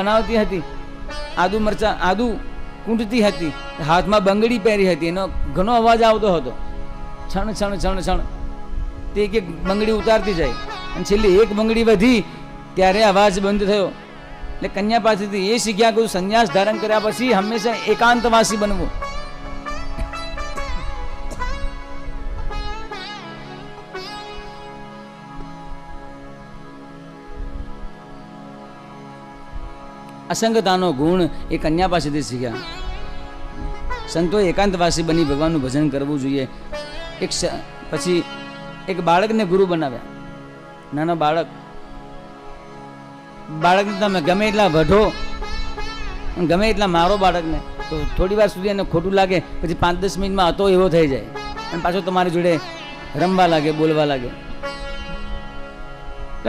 બનાવતી હતી, આદુ મરચા આદુ કૂંટતી હતી, હાથમાં બંગડી પહેરી હતી, એનો ઘણો અવાજ આવતો હતો, છણ છણ છણ છણ. તે એક એક બંગડી ઉતારતી જાય અને છેલ્લી એક બંગડી વધી ત્યારે અવાજ બંધ થયો. એટલે કન્યા પાસેથી એ શીખ્યા કે સંન્યાસ ધારણ કર્યા પછી હંમેશા એકાંતવાસી બનવું. અસંગતાનો ગુણ એ કન્યા પાસેથી શીખ્યા. સંતોએ એકાંતવાસી બની ભગવાનનું ભજન કરવું જોઈએ. પછી એક બાળકને ગુરુ બનાવ્યા. નાનો બાળકને તમે ગમે એટલા વઢો, ગમે એટલા મારો બાળકને, તો થોડી વાર સુધી એને ખોટું લાગે, પછી 5-10 મિનિટમાં હતો એવો થઈ જાય અને પાછો તમારી જોડે રમવા લાગે, બોલવા લાગે.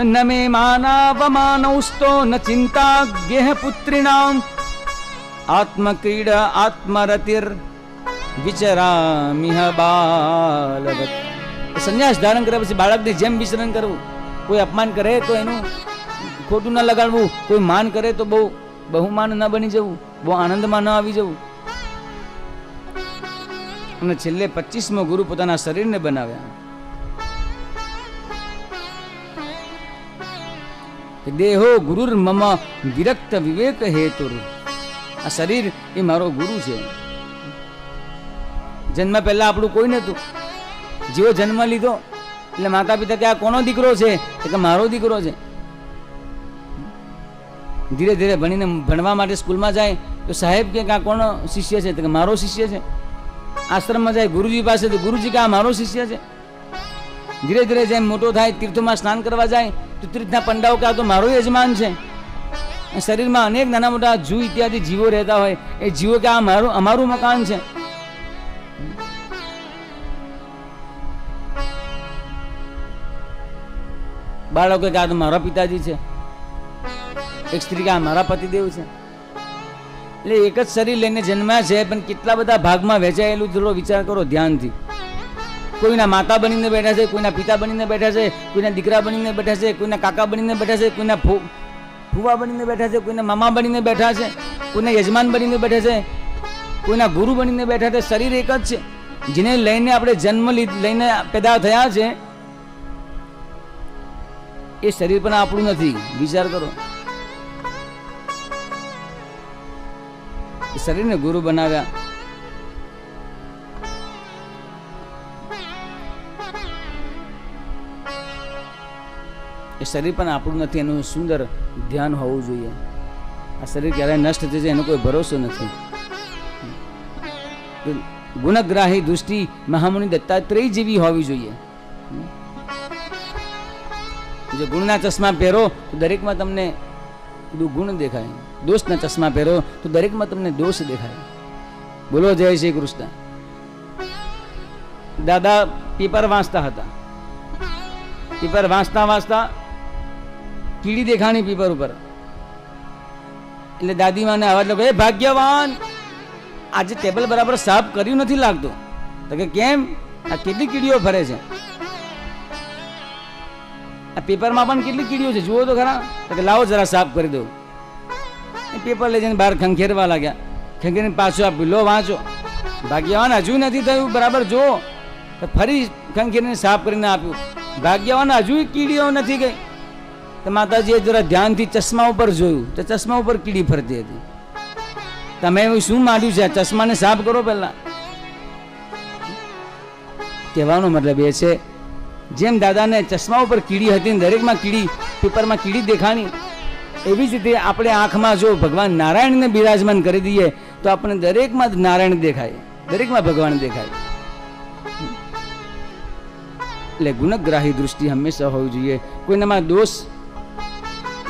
ન મે માનાવમાનૌસ્તો ન ચિંતા ગેહ પુત્રીણામ આત્મક્રીડા આત્મરતિર વિચરામિહ બાલવત. સંન્યાસ ધારણ કર્યા પછી બાળકને જેમ વિચરણ કરવું. કોઈ અપમાન કરે તો એનું ખોટું ન લગાડવું, કોઈ માન કરે તો બહુમાન ન બની જવું, બહુ આનંદમાં ન આવી જવું. અને છેલ્લે 25મો ગુરુ પોતાના શરીરને બનાવ્યા. દેહો ગુરુર મમ વિરક્ત વિવેક હેતુર. આ શરીર એ મારો ગુરુ છે. જન્મ પહેલા આપણું કોઈ નહોતું. જેવો જન્મ લીધો એટલે માતા પિતા કે આ કોનો દીકરો છે, કે મારો દીકરો છે. ધીરે ધીરે ભણવા માટે સ્કૂલમાં જાય તો સાહેબ કે આ કોનો શિષ્ય છે, તો કે મારો શિષ્ય છે. આશ્રમમાં જાય ગુરુજી પાસે તો ગુરુજી કે આ મારો શિષ્ય છે. ધીરે ધીરે જેમ મોટો થાય તીર્થોમાં સ્નાન કરવા જાય તો તીર્થના પંડાઓ કે આ તો મારો યજમાન છે. શરીરમાં અનેક નાના મોટા જૂ ઇત્યાદિ જીવો રહેતા હોય, એ જીવો કે આ અમારું મકાન છે. બાળકો કે આ તો મારા પિતાજી છે, એક સ્ત્રી કે આ મારા પતિદેવ છે. એટલે એક જ શરીર લઈને જન્મ્યા છે, પણ કેટલા બધા ભાગમાં વહેંચાયેલું, થોડો વિચાર કરો ધ્યાનથી. કોઈના માતા બનીને બેઠા છે, કોઈના પિતા બનીને બેઠા છે, કોઈના દીકરા બનીને બેઠા છે, કોઈના કાકા બનીને બેઠા છે, કોઈના ફુવા બનીને બેઠા છે, કોઈના મામા બનીને બેઠા છે, કોઈના યજમાન બનીને બેઠા છે, કોઈના ગુરુ બનીને બેઠા છે. શરીર એક જ છે, જેને લઈને આપણે જન્મ લઈને પેદા થયા છે, એ શરીર પણ આપણું નથી. વિચાર કરો. શરીરને ગુરુ બનાવ્યા. એ શરીર પણ આપણું નથી, એનું સુંદર ધ્યાન હોવું જોઈએ. આ શરીર ક્યારે નષ્ટ થશે એનો કોઈ ભરોસો નથી. ગુણગ્રાહી દૃષ્ટિ મહામુનિ દત્તાત્રેય જેવી હોવી જોઈએ. જો ગુણના ચશ્મા પહેરો તો દરેકમાં તમને ગુણ દેખાય, દોષના ચશ્મા પહેરો તો દરેકમાં તમને દોષ દેખાય. બોલો જય શ્રી કૃષ્ણ. દાદા પેપર વાંચતા હતા. પેપર વાંચતા વાંચતા કીડી દેખાણી પેપર ઉપર. એટલે દાદી માને અવાજ લાગ્યો, એ ભાગ્યવાન, આજે ટેબલ બરાબર સાફ કર્યું નથી લાગતું. તો કે કેમ? આ કેટલી કીડીઓ ફરે છે. આ પેપરમાં પણ કેટલી કીડીઓ છે જુઓ તો ખરા. તો કે લાવો જરા સાફ કરી દો. પેપર લઈ જઈને બહાર ખંખેરવા લાગ્યા. ખંખેરીને પાછું આપ્યું, લો વાંચો. ભાગ્યવાન હજુ નથી થયું બરાબર જુઓ. તો ફરી ખંખેરીને સાફ કરીને આપ્યું. ભાગ્યવાન હજુ કીડીઓ નથી ગઈ. તો માતાજીએ જરા ધ્યાનથી ચશ્મા ઉપર જોયું તો ચશ્મા ઉપર કીડી ફરતી હતી. તમે એવું શું માંડ્યું છે? આ ચશ્માને સાફ કરો પહેલા. કહેવાનો મતલબ એ છે, જેમ દાદાને ચશ્મા ઉપર કીડી હતી, દરેકમાં કીડી, પેપરમાં કીડી દેખાણી, એવી જ રીતે આપણે આંખમાં જો ભગવાન નારાયણને બિરાજમાન કરી દઈએ તો આપણે દરેકમાં જ નારાયણ દેખાય, દરેકમાં ભગવાન દેખાય. એટલે ગુણગ્રાહી દૃષ્ટિ હંમેશા હોવી જોઈએ. કોઈનામાં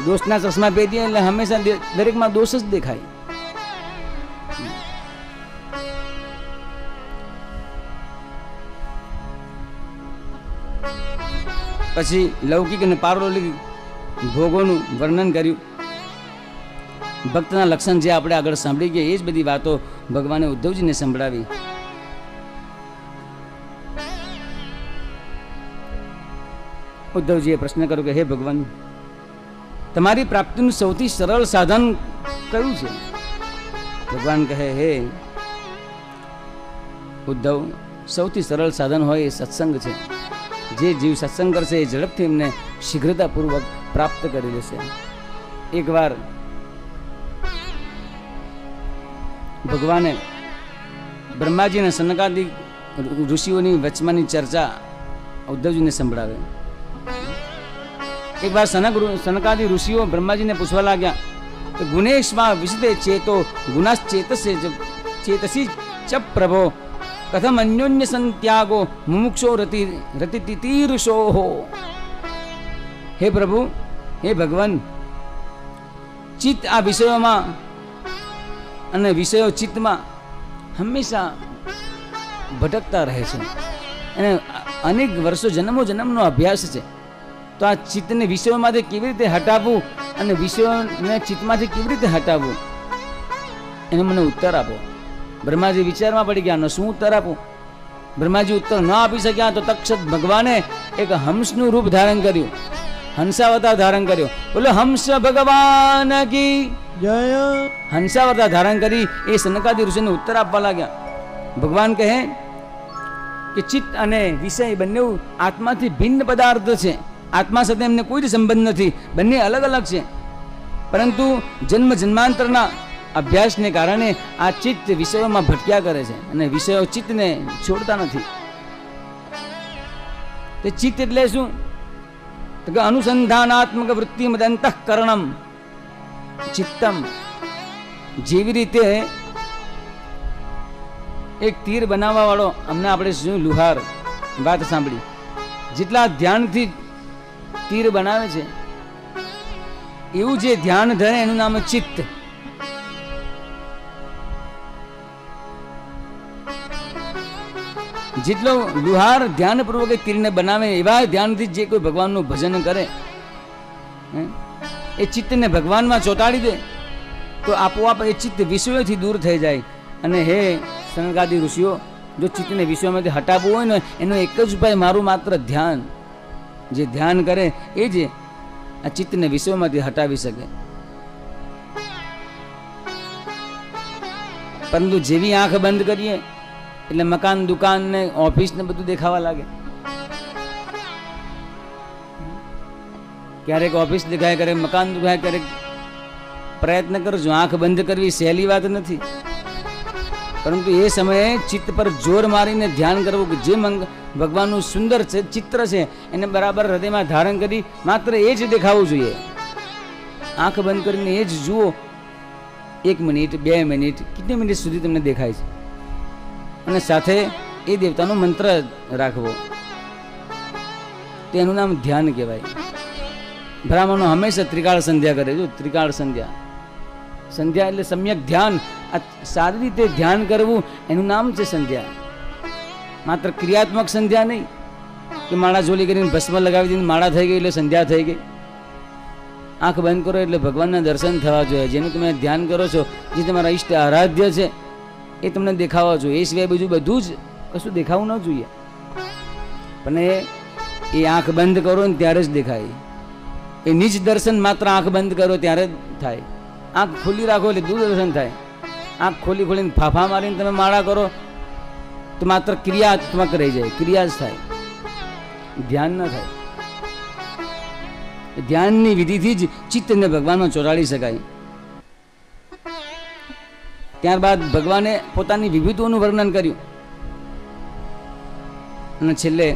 દોષના ચશ્મા પહેરીએ એટલે હંમેશા દરેકમાં દોષ જ દેખાય. પછી લૌકિક અને પારલૌકિક ભોગોનું વર્ણન કર્યું. ભક્તના લક્ષણ જે આપણે આગળ સાંભળી ગયા એ જ બધી વાતો ભગવાને ઉદ્ધવજીને સંભળાવી. ઉદ્ધવજીએ પ્રશ્ન કર્યો કે હે ભગવાન, તમારી પ્રાપ્તિનું સૌથી સરળ સાધન કયું છે? ભગવાન કહે, હે ઉદ્ધવ, સૌથી સરળ સાધન હોય એ સત્સંગ છે. જે જીવ સત્સંગ કરશે એ ઝડપથી એમને શીઘ્રતાપૂર્વક પ્રાપ્ત કરી લેશે. એકવાર ભગવાને બ્રહ્માજી અને સનકાદિક ઋષિઓની વચમાની ચર્ચા ઉદ્ધવજીને સંભળાવે. એકવાર સનકાદિક ઋષિઓ બ્રહ્માજીને પૂછવા લાગ્યા કે ગુણેશમાં વિશિતે ચેતો ચેતસી ચ પ્રભો કથમ અન્યોન્ય સંત્યાગો મુમુક્ષો રતિતીર્ષો. હે પ્રભુ, હે ભગવાન, ચિત્ત આ વિષયોમાં અને વિષયો ચિત્તમાં હંમેશા ભટકતા રહે છે અને અનેક વર્ષો જન્મનો અભ્યાસ છે. તો આ ચિત્તને વિષયોમાંથી કેવી રીતે હટાવવું અને વિષયોને ચિત્તમાંથી કેવી રીતે હટાવવું, એને મને ઉત્તર આપો. બ્રહ્માજી વિચારમાં પડી ગયા, શું ઉત્તર આપું? બ્રહ્માજી ઉત્તર ન આપી શક્યા તો તક્ષક ભગવાને એક હંસનું રૂપ ધારણ કર્યું, હંસાવતાર ધારણ કર્યો. બોલો હંસ ભગવાન કી જય. હંસાવતાર ધારણ કરી એ સનકાદિક ઋષિને ઉત્તર આપવા લાગ્યા. ભગવાન કહે કે ચિત્ત અને વિષય બંને આત્માથી ભિન્ન પદાર્થ છે. આત્મા સાથે એમને કોઈ જ સંબંધ નથી, બંને અલગ અલગ છે. પરંતુ જન્મ જન્માંતરના અભ્યાસને કારણે આ ચિત્ત વિષયોમાં ભટક્યા કરે છે અને વિષયો ચિત્તને છોડતા નથી. તે ચિત્ત એટલે શું? તો કે અનુસંધાનાત્મક વૃત્તિ મદંતઃકરણમ ચિત્તમ. જેવી રીતે એક તીર બનાવવા વાળો, અમને આપણે શું લુહાર વાત સાંભળી, જેટલા ધ્યાનથી તીર બનાવે છે એવું જે ધ્યાન ધરે એનું નામ ચિત્ત. જેટલો લુહાર ધ્યાનપૂર્વક તીરને બનાવે એવા ધ્યાનથી જે કોઈ ભગવાનનું ભજન કરે એ ચિત્તને ભગવાનમાં ચોંટાડી દે તો આપોઆપ એ ચિત્ત વિષયોથી દૂર થઈ જાય. અને હે સનકાદિક ઋષિઓ, જો ચિત્તને વિષયોમાંથી હટાવવું હોય ને એનો એક જ ઉપાય મારું માત્ર ધ્યાન. જે ધ્યાન કરે એ જ આ ચિત્તને વિષયોમાંથી હટાવી શકે. પરંતુ જેવી આંખ બંધ કરીએ એટલે મકાન, દુકાન ને ઓફિસ ને બધું દેખાવા લાગે. ક્યારેક ઓફિસ દેખાય, ક્યારેક મકાન દેખાય, ક્યારેક પ્રયત્ન કરજો. આંખ બંધ કરવી સહેલી વાત નથી, પરંતુ એ સમયે ચિત્ત પર જોર મારીને ધ્યાન કરવું કે જે ભગવાનનું સુંદર ચિત્ર છે એને બરાબર હૃદયમાં ધારણ કરી માત્ર એ જ દેખાવું જોઈએ. આંખ બંધ કરીને એ જ જુઓ. 1 મિનિટ, 2 મિનિટ, કેટલી મિનિટ સુધી તમને દેખાય છે, અને સાથે એ દેવતાનો મંત્ર રાખવો. તેનું નામ ધ્યાન કહેવાય. બ્રાહ્મણો હંમેશા ત્રિકાળ સંધ્યા કરે. જો ત્રિકાળ સંધ્યા, સંધ્યા એટલે સમ્યક ધ્યાન. આ સારી રીતે ધ્યાન કરવું એનું નામ છે સંધ્યા. માત્ર ક્રિયાત્મક સંધ્યા નહીં કે માળા ઝોલી કરીને ભસ્મ લગાવી દઈને માળા થઈ ગઈ એટલે સંધ્યા થઈ ગઈ. આંખ બંધ કરો એટલે ભગવાનના દર્શન થવા જોઈએ. જેનું તમે ધ્યાન કરો છો, જે તમારા ઈષ્ટ આરાધ્ય છે એ તમને દેખાવા જોઈએ. એ સિવાય બીજું બધું જ કશું દેખાવું ન જોઈએ. પણ એ આંખ બંધ કરો ને ત્યારે જ દેખાય. એ નિજ દર્શન માત્ર આંખ બંધ કરો ત્યારે જ થાય. આંખ ખુલ્લી રાખો એટલે દૂરદર્શન થાય. આંખ ખોલીને ફાફા મારીને તમે માળા કરો તો માત્ર ક્રિયાત્મક રહી જાય, ક્રિયા જ થાય, ધ્યાન ન થાય. ધ્યાનની વિધિથી જ ચિત્તને ભગવાનમાં ચોંટાડી શકાય. ત્યારબાદ ભગવાને પોતાની વિભૂતિઓનું વર્ણન કર્યું અને છેલ્લે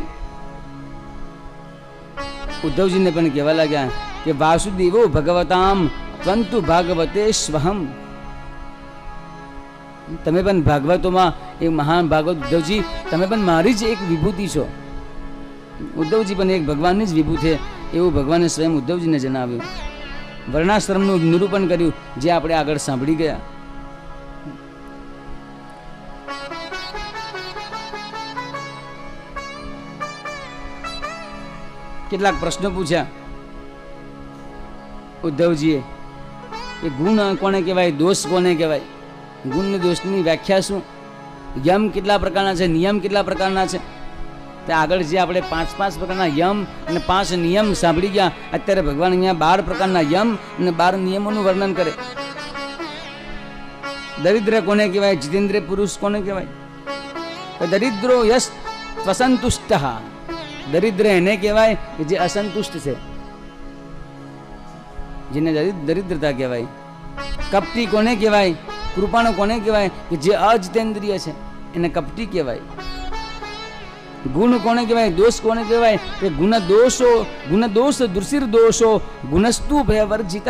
ઉદ્ધવજીને પણ કહેવા લાગ્યા કે વાસુદેવો ભગવતામ ત્વંતુ ભાગવતે સ્વહમ. તમે પણ ભાગવતોમાં એક મહાન ભાગવત ઉદ્ધવજી, તમે પણ મારી જ એક વિભૂતિ છો. ઉદ્ધવજી પણ એક ભગવાનની જ વિભૂતિ છે એવું ભગવાને સ્વયં ઉદ્ધવજીને જણાવ્યું. વર્ણાશ્રમનું નિરૂપણ કર્યું જે આપણે આગળ સાંભળી ગયા. કેટલાક પ્રશ્નો પૂછ્યા ઉદ્ધવજીએ કે ગુણ કોને કહેવાય, દોષ કોને કહેવાય, ગુણ ને દોષની વ્યાખ્યા શું, યમ કેટલા પ્રકારના છે, નિયમ કેટલા પ્રકારના છે. તે આગળ જે આપણે 5 પ્રકારના યમ અને 5 નિયમ સાંભળી ગયા, અત્યારે ભગવાન અહીંયા 12 પ્રકારના યમ અને 12 નિયમોનું વર્ણન કરે. દરિદ્ર કોને કહેવાય? જીતેન્દ્રિય પુરુષ કોને કહેવાય? દરિદ્રો યશ ત્વસંતુષ્ટ. દરિદ્ર એને કહેવાય કે જે અસંતુષ્ટ છે, જેને દરિદ્રતા કહેવાય. કપટી કોને કહેવાય? કૃપાણુ કોને કહેવાય? કે જે અજીતેન્દ્રિય છે, એને કપટી કહેવાય. ગુણ કોને કહેવાય? દોષ કોને કહેવાય? કે ગુણ દોષ દુર્શિર દોષો ગુણસ્તુ ભયવર્જિત.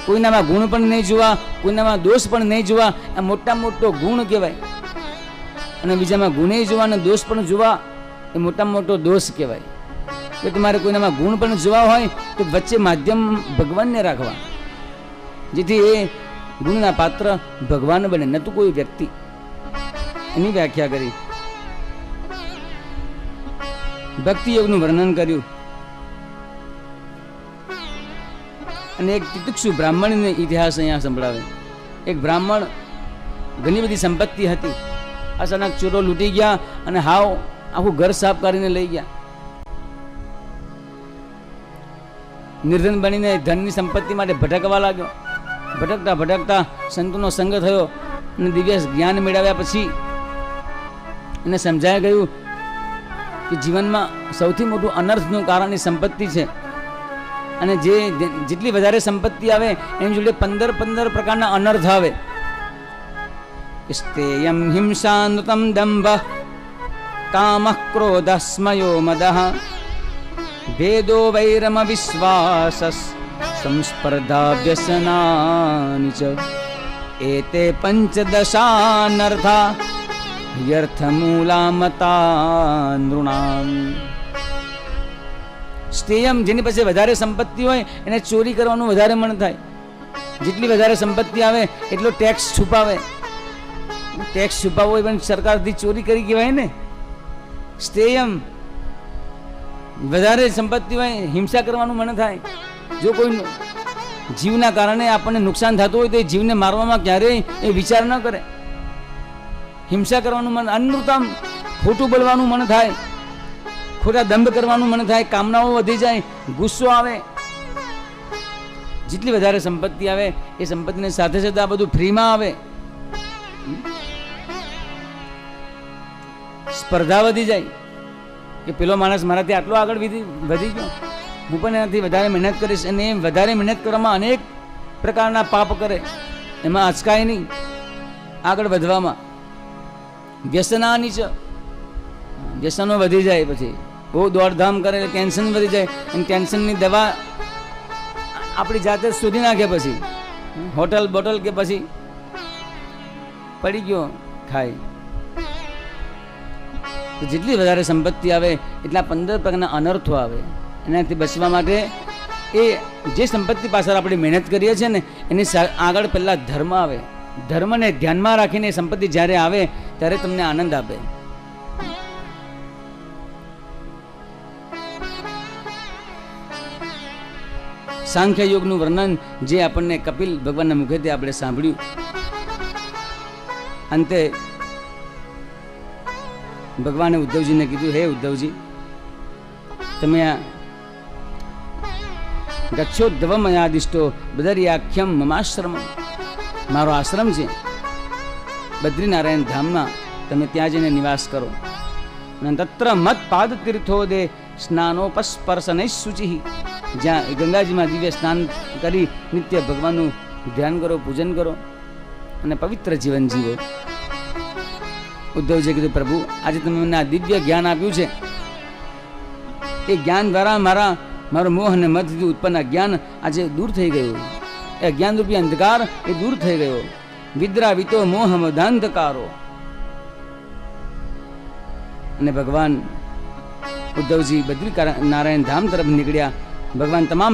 કોઈનામાં ગુણ પણ નહીં જોવા, કોઈનામાં દોષ પણ નહીં જોવા, આ મોટા મોટો ગુણ કહેવાય. અને બીજામાં ગુણે જોવા અને દોષ પણ જોવા, એ મોટા મોટો દોષ કહેવાય. તો તમારે કોઈનામાં ગુણ પણ જોવા હોય તો વચ્ચે માધ્યમ ભગવાનને રાખવા, જેથી એ ગુણના પાત્ર ભગવાન બને, ન તો કોઈ વ્યક્તિ. એની વ્યાખ્યા કરી. ભક્તિ યોગનું વર્ણન કર્યું. અને એક તિતિક્ષુ બ્રાહ્મણનો ઇતિહાસ અહીંયા સંભળાવે. એક બ્રાહ્મણ, ઘણી બધી સંપત્તિ હતી, અચાનક ચોરો લૂંટી ગયા અને આખું ઘર સાફ કરીને લઈ ગયા. નિર્ધન બનીને ધનની સંપત્તિ માટે ભટકવા લાગ્યો. ભટકતા ભટકતા સંતોનો સંગ થયો અને દિવ્ય જ્ઞાન મેળવ્યા પછી એને સમજાય ગયું કે જીવનમાં સૌથી મોટું અનર્થનું કારણ એ સંપત્તિ છે. અને જેટલી વધારે સંપત્તિ આવે એની જોડે 15 પ્રકારના અનર્થ આવે. સ્તેયમ હિંસાનુતમ દંભ કામઃ ક્રોધઃ સ્મયો મદઃ ભેદો વૈરમ વિશ્વાસ સંસ્પર્ધા વ્યસનાનિ ચ એતે પંચદશાનર્થા યર્થમૂલામતા નૃણામ. સ્તેયમ, જેની પાસે વધારે સંપત્તિ હોય એને ચોરી કરવાનું વધારે મન થાય. જેટલી વધારે સંપત્તિ આવે એટલો ટેક્સ છુપાવે. ટેક્સ છુપાવવો એ પણ સરકારથી ચોરી કરી કહેવાય ને. સ્તેયમ, વધારે સંપત્તિ હોય હિંસા કરવાનું મન થાય. જો કોઈ જીવના કારણે આપણને નુકસાન થતું હોય તો એ જીવને મારવામાં ક્યારેય એ વિચાર ન કરે. હિંસા કરવાનું મન. અનૃતમ, ખોટું બોલવાનું મન થાય, ખોટા દંભ કરવાનું મન થાય, કામનાઓ વધી જાય, ગુસ્સો આવે. જેટલી વધારે સંપત્તિ આવે એ સંપત્તિની સાથે સાથે આ બધું ફ્રીમાં આવે. સ્પર્ધા વધી જાય કે પેલો માણસ મારાથી આટલો આગળ વધી ગયો, હું પણ એનાથી વધારે મહેનત કરીશ. અને એ વધારે મહેનત કરવામાં અનેક પ્રકારના પાપ કરે, એમાં અચકાય નહીં આગળ વધવામાં. વ્યસનાની છે, વ્યસનો વધી જાય, પછી બહુ દોડધામ કરે, ટેન્શન વધી જાય. અને ટેન્શનની દવા આપણી જાતે શોધી નાખે. પછી હોટલ બોટલ કે પછી પડી ગયો ખાય. જેટલી વધારે સંપત્તિ આવે એટલા 15 પ્રકારના અનર્થો આવે. એનાથી બચવા માટે એ જે સંપત્તિ પાછળ આપણે મહેનત કરીએ છીએ ને એની આગળ પહેલાં ધર્મ આવે. ધર્મને ધ્યાનમાં રાખીને સંપત્તિ જ્યારે આવે ત્યારે તમને આનંદ આપે. સાંખ્ય યોગનું વર્ણન જે આપણને કપિલ ભગવાનના મુખેથી આપણે સાંભળ્યું. અંતે ભગવાને ઉદ્ધવજીને કીધું, હે ઉદ્ધવજી, તમે આ ગચ્છોદ્ધવમયાદિષ્ટો બદરિયાખ્યમ મમાશ્રમ, મારો આશ્રમ છે બદ્રીનારાયણ ધામમાં, તમે ત્યાં જઈને નિવાસ કરો. અને તત્ર મત પાદ તીર્થો દે સ્નાનોપસ્પર્શનૈ શુચિ, જ્યાં ગંગાજીમાં દિવ્ય સ્નાન કરી નિત્ય ભગવાનનું ધ્યાન કરો, પૂજન કરો અને પવિત્ર જીવન જીવો. ઉદ્ધવજીએ કીધું, પ્રભુ, આજે તમે મને આ દિવ્ય જ્ઞાન આપ્યું છે, એ જ્ઞાન દ્વારા મારો મોહ અને મદથી ઉત્પન્ન જ્ઞાન આજે દૂર થઈ ગયું. એ જ્ઞાનરૂપી અંધકાર એ દૂર થઈ ગયો. વિદ્રાવિતો મોહ મદાંધકારો. અને ભગવાન ઉદ્ધવજી બદ્રી નારાયણ ધામ તરફ નીકળ્યા. ભગવાન તમામ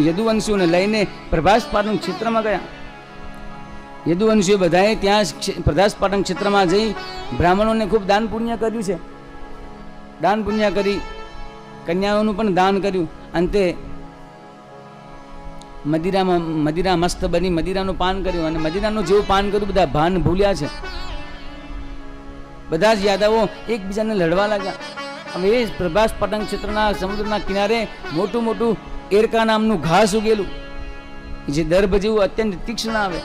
યદુવંશીઓને લઈને પ્રભાસપાટણ ક્ષેત્રમાં ગયા. યદુવંશીઓ બધાએ ત્યાં પ્રભાસપાટણ ક્ષેત્રમાં જઈ બ્રાહ્મણોને ખૂબ દાન પુણ્ય કર્યું છે. દાન પુણ્ય કરી કન્યાઓનું પણ દાન કર્યું. અંતે મદિરા મસ્ત બની મદિરાનું પાન કર્યું. અને મદિરાનું જેવું પાન કર્યું બધા ભાન ભૂલ્યા છે. બધા જ યાદવો એકબીજાને લડવા લાગ્યા. હવે એ પ્રભાસપાટણ ક્ષેત્રના સમુદ્રના કિનારે મોટું મોટું એરકા નામનું ઘાસ ઉગેલું, જે દર્ભ જેવું અત્યંત તીક્ષ્ણ આવે.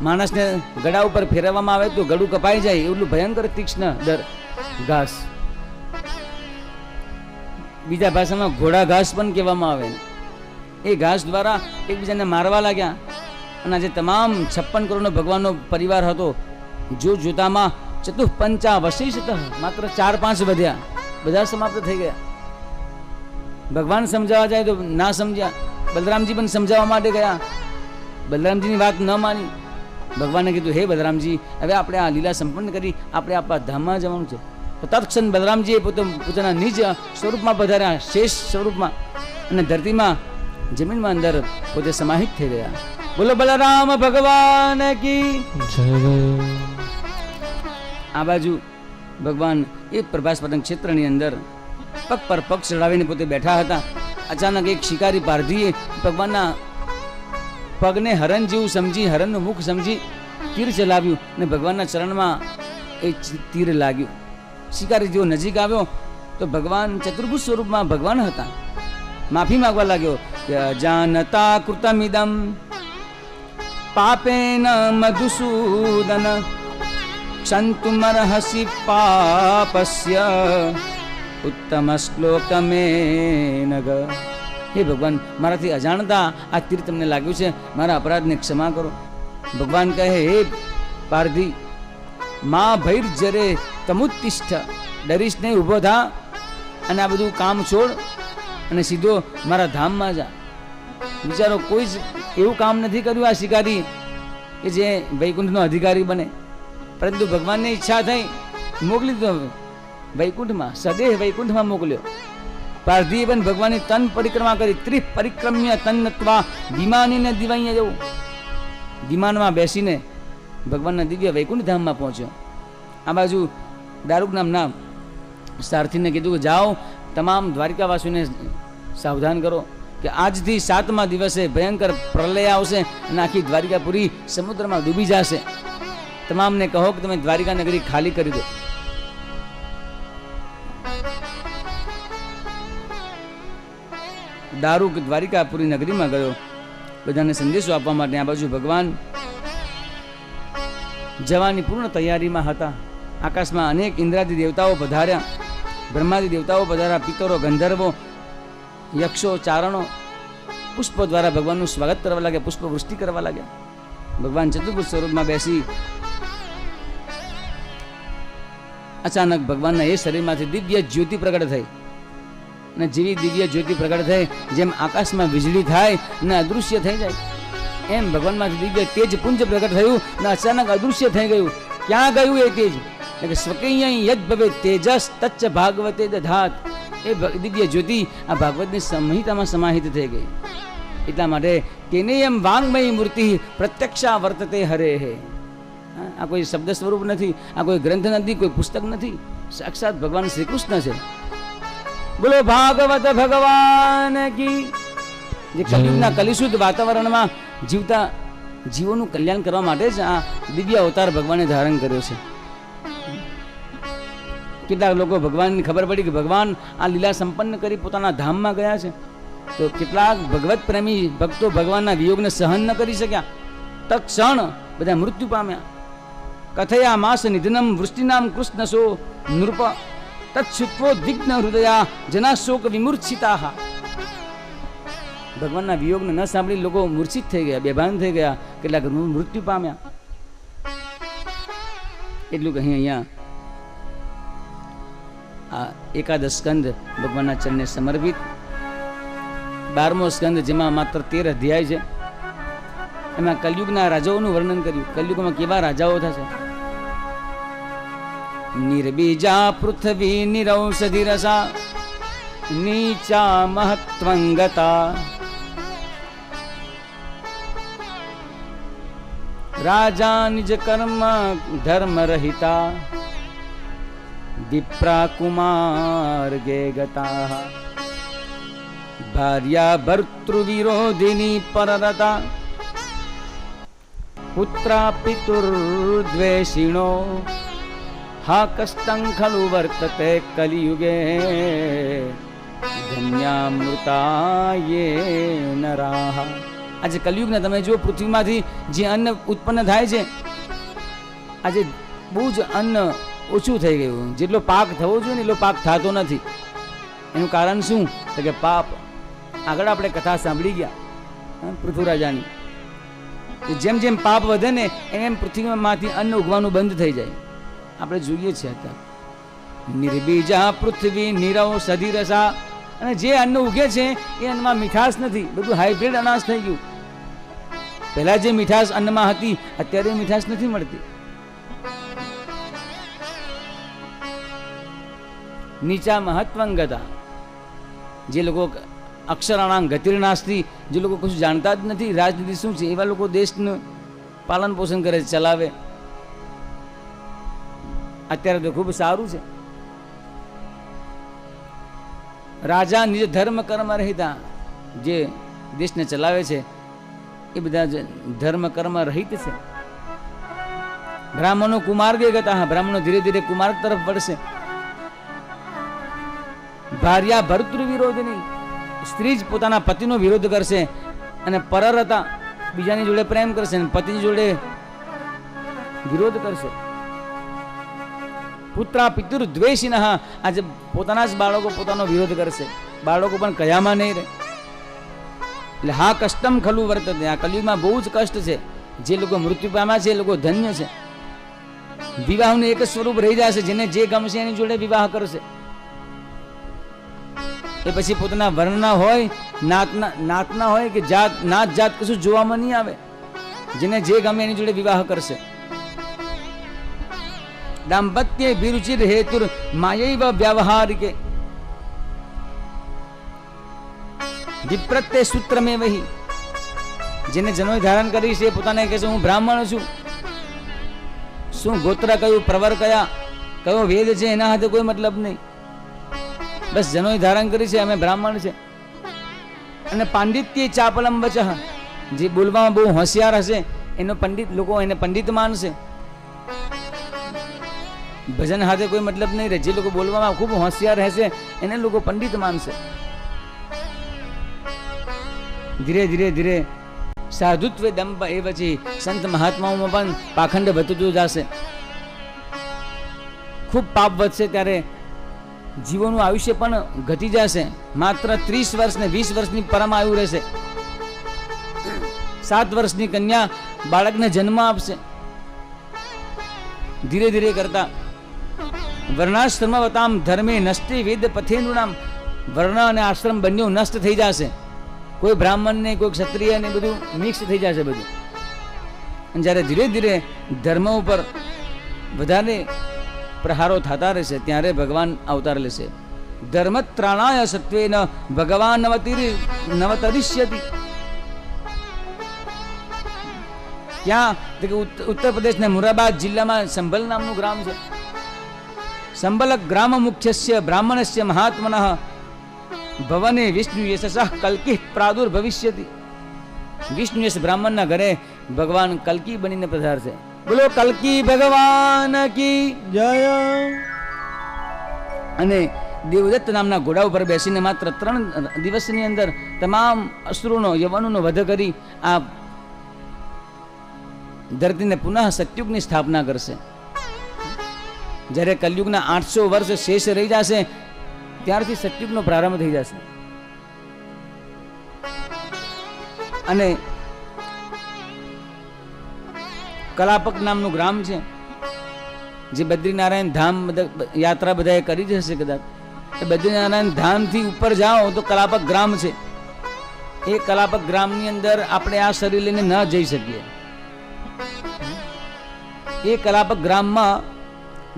માણસને ગળા ઉપર ફેરવવામાં આવે તો ગળું કપાઈ જાય એટલું ભયંકર તીક્ષ્ણ ઘાસ. બીજા ભાષામાં ઘોડા ઘાસ પણ કહેવામાં આવે. એ ઘાસ દ્વારા એકબીજાને મારવા લાગ્યા. અને આજે તમામ 56 કરોડનો ભગવાનનો પરિવાર હતો. જોતામાં ચતુઃપંચા વશિષ્ઠ માત્ર 4-5 વધ્યા, બધા સમાપ્ત થઈ ગયા. ભગવાન સમજાવવા જાય તો ના સમજ્યા. બલરામજી પણ સમજાવવા માટે ગયા, બલરામજીની વાત ન માની. ભગવાને કીધું, હે બલરામજી, હવે આપણે આ લીલા સંપન્ન કરી આપણે આપણા ધામમાં જવાનું છે. તત્ક્ષણ બલરામજીએ પોતાના નિજ સ્વરૂપમાં પધાર્યા, શેષ સ્વરૂપમાં, અને ધરતીમાં જમીનમાં અંદર પોતે સમાહિત થઈ ગયા. બોલો બલરામ ભગવાન કી જય. આ બાજુ ભગવાન એ પ્રભાસ પતંગ ક્ષેત્રની અંદર પગ પર પગ ચડાવીને પોતે બેઠા હતા. અચાનક એક શિકારી પારધીએ ભગવાનના પગને હરણ જેવું સમજી, હરણનું મુખ સમજી તીર ચલાવ્યું અને ભગવાનના ચરણમાં એ તીર લાગ્યું. શિકારી જેવો નજીક આવ્યો તો ભગવાન ચતુર્ભુજ સ્વરૂપમાં ભગવાન હતા. માફી માંગવા લાગ્યો કે અજાનતા કૃતમિદમ પાપેન મધુસૂદન ક્ષંતુમર્હસિ પાપસ્ય ઉત્તમ શ્લોકમે નગ. હે ભગવાન, મારાથી અજાણતા આ તીર તમને લાગ્યું છે, મારા અપરાધને ક્ષમા કરો. ભગવાન કહે, હે પારધી, મા ભૈર્જરે તમુત્તિષ્ઠ, ડરીશ નહીં, ઊભો થા અને આ બધું કામ છોડ અને સીધો મારા ધામમાં જા. વિચારો, કોઈ જ એવું કામ નથી કર્યું આ શિકારી કે જે વૈકુંઠનો અધિકારી બને, પરંતુ ભગવાનની ઈચ્છા થઈ મોકલી દીધો વૈકુંઠમાં, સદેહ વૈકુંઠમાં મોકલ્યો. પારધીએ પણ ભગવાનની તન પરિક્રમા કરી. ત્રિપરિક્રમ્ય તન્નત્વા વિમાનીને દિવાઈએ જવું. વિમાનમાં બેસીને ભગવાનના દિવ્ય વૈકુંઠ ધામમાં પહોંચ્યો. આ બાજુ દારૂક નામના સારથીને કીધું કે જાઓ, તમામ દ્વારિકાવાસીઓને સાવધાન કરો કે આજથી 7મા દિવસે ભયંકર પ્રલય આવશે અને આખી દ્વારિકાપુરી સમુદ્રમાં ડૂબી જશે. તમામને કહો કે તમે દ્વારિકા નગરી ખાલી કરી દો. દારૂક દ્વારિકાપુરી નગરીમાં ગયો બધાને સંદેશો આપવા માટે. આ બાજુ ભગવાન જવાની પૂર્ણ તૈયારીમાં હતા. આકાશમાં અનેક ઇન્દ્રાદિ દેવતાઓ પધાર્યા, બ્રહ્માદિ દેવતાઓ પધાર્યા, પિતરો, ગંધર્વો, યક્ષો, ચારણો પુષ્પો દ્વારા ભગવાનનું સ્વાગત કરવા લાગ્યા, પુષ્પ વૃષ્ટિ કરવા લાગ્યા. ભગવાન ચતુર્ભુજ સ્વરૂપમાં બેસી અચાનક ભગવાનના એ શરીરમાંથી દિવ્ય જ્યોતિ પ્રગટ થઈ. અને જેવી દિવ્ય જ્યોતિ પ્રગટ થઈ, જેમ આકાશમાં વીજળી થાય અને અદૃશ્ય થઈ જાય, એમ ભગવાનમાંથી દિવ્ય તેજ પુંજ પ્રગટ થયું અને અચાનક અદૃશ્ય થઈ ગયું. ક્યાં ગયું એ તેજ? એટલે સ્વકીય યદ ભવે તેજસ તચ્ચ ભાગવતે દધાત. એ દિવ્ય જ્યોતિ આ ભાગવતની સંહિતામાં સમાહિત થઈ ગઈ. એટલા માટે તેને એમ વાંગમયી મૂર્તિ પ્રત્યક્ષા વર્તતે હરે હે. આ કોઈ શબ્દ સ્વરૂપ નથી, આ કોઈ ગ્રંથ નથી, કોઈ પુસ્તક નથી, સાક્ષાત ભગવાન શ્રી કૃષ્ણ છે. બોલો ભાગવત ભગવાન કી. જે કલિયુગના કલિશુદ્ધ વાતાવરણમાં જીવતા જીવોનું કલ્યાણ કરવા માટે જ આ દિવ્ય અવતાર ભગવાને ધારણ કર્યો છે. કેટલાક લોકો ભગવાનની ખબર પડી કે ભગવાન આ લીલા સંપન્ન કરી પોતાના ધામમાં ગયા છે, તો કેટલાક ભગવત પ્રેમી ભક્તો ભગવાનના વિયોગને સહન ન કરી શક્યા, તત્ક્ષણ બધા મૃત્યુ પામ્યા. કથયા માસ નિધનમ વૃષ્ટિનામ કૃષ્ણ સો નૃપ તત્સુત્વો દિગ્ન હૃદયા જના શોક વિમૂર્છિતા. ભગવાનના વિયોગને ન સાંભળી લોકો મૂર્છિત થઈ ગયા, બેભાન થઈ ગયા, કેટલાક મૃત્યુ પામ્યા. એટલું કહી અહીંયા આ એકાદશ સ્કંદ ભગવાનના ચરણે સમર્પિત. 12મો સ્કંદ જેમાં માત્ર 13 અધ્યાય છે, એમાં કલયુગના રાજાઓનું વર્ણન કર્યું. કલયુગમાં કેવા રાજાઓ થશે? નિર્બીજા પૃથ્વી નિરૌષધિ રસા નીચા મહત્વંગતા રાજા નિજ કર્મ ધર્મ રહિતા વિપ્રા કુમાર્ગે ગતા ભાર્યા ભર્તૃ વિરોધિની પરરતા પુત્રા પિતુર્દ્વેષિણો હા કસ્તં ખલુ વર્તતે કલિયુગે ધન્યામૃતા યે નરાહ. આજે કલયુગને તમે જુઓ, પૃથ્વીમાંથી જે અન્ન ઉત્પન્ન થાય છે, આજે બહુ જ અન્ન ઓછું થઈ ગયું. જેટલો પાક થવો જોઈએ ને એટલો પાક થતો નથી. એનું કારણ શું? તો કે પાપ. આગળ આપણે કથા સાંભળી ગયા પૃથ્વીરાજાની. જેમ જેમ પાપ વધે ને એમ પૃથ્વીમાંથી અન્ન ઉગવાનું બંધ થઈ જાય. આપણે જોઈએ છીએ અત્યારે નિર્બીજા પૃથ્વી નિરવ સધીરસા. અને જે અન્ન ઉગે છે એ અન્નમાં મીઠાશ નથી, બધું હાઇબ્રિડ અનાજ થઈ ગયું. પહેલા જે મીઠાશ અન્નમાં હતી અત્યારે મીઠાશ નથી મળતી. નીચા મહત્વંગતા. જે લોકો અક્ષરાણાં ગતિર્નાસ્તી, જે લોકો કશું જાણતા જ નથી રાજનીતિ શું છે, એવા લોકો દેશનું પાલન પોષણ કરે છે, ચલાવે. અત્યારે તો ખૂબ સારું છે. રાજા નિજ ધર્મ કર્મ રહિતા, જે દેશને ચલાવે છે એ બધા ધર્મ કર્મ રહિત છે. બ્રાહ્મણો કુમાર્ગે ગતા, બ્રાહ્મણો ધીરે ધીરે કુમાર્ગ તરફ વળશે. ભાર્યા ભર્તૃ વિરોધની, સ્ત્રી જ પોતાના પતિનો વિરોધ કરશે અને પરરતા, બીજાની જોડે પ્રેમ કરશે અને પતિની જોડે વિરોધ કરશે. પુત્રા પિતૃ દ્વેષિનઃ, આજે પોતાના જ બાળકો પોતાનો વિરોધ કરશે. બાળકો પણ કયામાં નહીં રહે. એટલે હા કષ્ટમ ખલું વર્તતે. આ કલયુગમાં બહુ જ કષ્ટ છે. જે લોકો મૃત્યુ પામ્યા છે એ લોકો ધન્ય છે. વિવાહનું એક જ સ્વરૂપ રહી જશે, જેને જે ગમશે એની જોડે વિવાહ કરશે. એ પછી પોતાના વર્ણના હોય, નાતના હોય કે નાત જાત કશું જોવામાં નહીં આવે. જેને જે ગમે એની જોડે વિવાહ કરશે. દાંપત્ય વિરુચિર હેતુર માયૈવ વ્યવહારિકે વિપ્રત્ય સૂત્રમે વહી. જેને જનોય ધારણ કરી છે પોતાને કહે છે હું બ્રાહ્મણ છું. શું ગોત્ર કયું, પ્રવર કયા, કયો વેદ છે એના હાથે કોઈ મતલબ નહીં. બસ જનોય ધારણ કરી છે અમે બ્રાહ્મણ છે. અને પાંડિત્ય ચાપલમ વચઃ, જે બોલવામાં બહુ હોશિયાર હશે એનો પંડિત, લોકો એને પંડિત માનશે. ભજન હાથે કોઈ મતલબ નહીં રહે. જે લોકો બોલવામાં ખૂબ હોશિયાર હશે એને લોકો પંડિત માનશે. ધીરે ધીરે ધીરે સાધુત્વ દંભ એ પછી સંત મહાત્માઓમાં પણ પાખંડ વધતું જશે. ખૂબ પાપ વધશે ત્યારે જીવોનું આયુષ્ય પણ ઘટી જશે. માત્ર 30 વર્ષ ને 20 વર્ષની પરમ આયુ રહેશે. 7 વર્ષની કન્યા બાળકને જન્મ આપશે. ધીરે ધીરે કરતા વર્ણાશ્રમવતામ ધર્મે નષ્ટે વેદ પથેનું નામ. વર્ણ અને આશ્રમ બંને નષ્ટ થઈ જશે. કોઈ બ્રાહ્મણ ને કોઈ ક્ષત્રિય ને બધું મિક્સ થઈ જશે બધું. અને જ્યારે ધીરે ધીરે ધર્મ ઉપર વધારે પ્રહારો થતા રહેશે ત્યારે ભગવાન અવતાર લેશે. ધર્મત્રાણાય સત્વેન ભગવાન નવતરિષ્યતિ. ત્યાં ઉત્તર પ્રદેશના મુરાદાબાદ જિલ્લામાં સંભલ નામનું ગ્રામ છે. સંબલ ગ્રામ મુખ્યસ્ય બ્રાહ્મણસ્ય મહાત્મનઃ ભવને વિષ્ણુ યશઃ કલ્કી પ્રાદુર્ભવિષ્યતિ. વિષ્ણુ યશ બ્રાહ્મણના ઘરે ભગવાન કલ્કી બનીને પધારશે. બોલો કલ્કી ભગવાન કી જય. અને દેવદત્ત નામના ઘોડા ઉપર બેસીને માત્ર 3 દિવસની અંદર તમામ અસુરોનો, યવનોનો વધ કરી આ ધરતીને પુનઃ સત્યુગની સ્થાપના કરશે. જ્યારે કલયુગના 800 વર્ષ શેષ રહી જશે ત્યારથી સત્યુગનો પ્રારંભ થઈ જશે. અને કલાપક નામનું ગ્રામ છે, જે બદ્રીનારાયણ ધામ યાત્રા બધાએ કરી જ હશે કદાચ. એ બદ્રીનારાયણ ધામથી ઉપર જાઓ તો કલાપક ગ્રામ છે. એ કલાપક ગ્રામની અંદર આપણે આ શરીર લઈને ન જઈ શકીએ. એ કલાપક ગ્રામમાં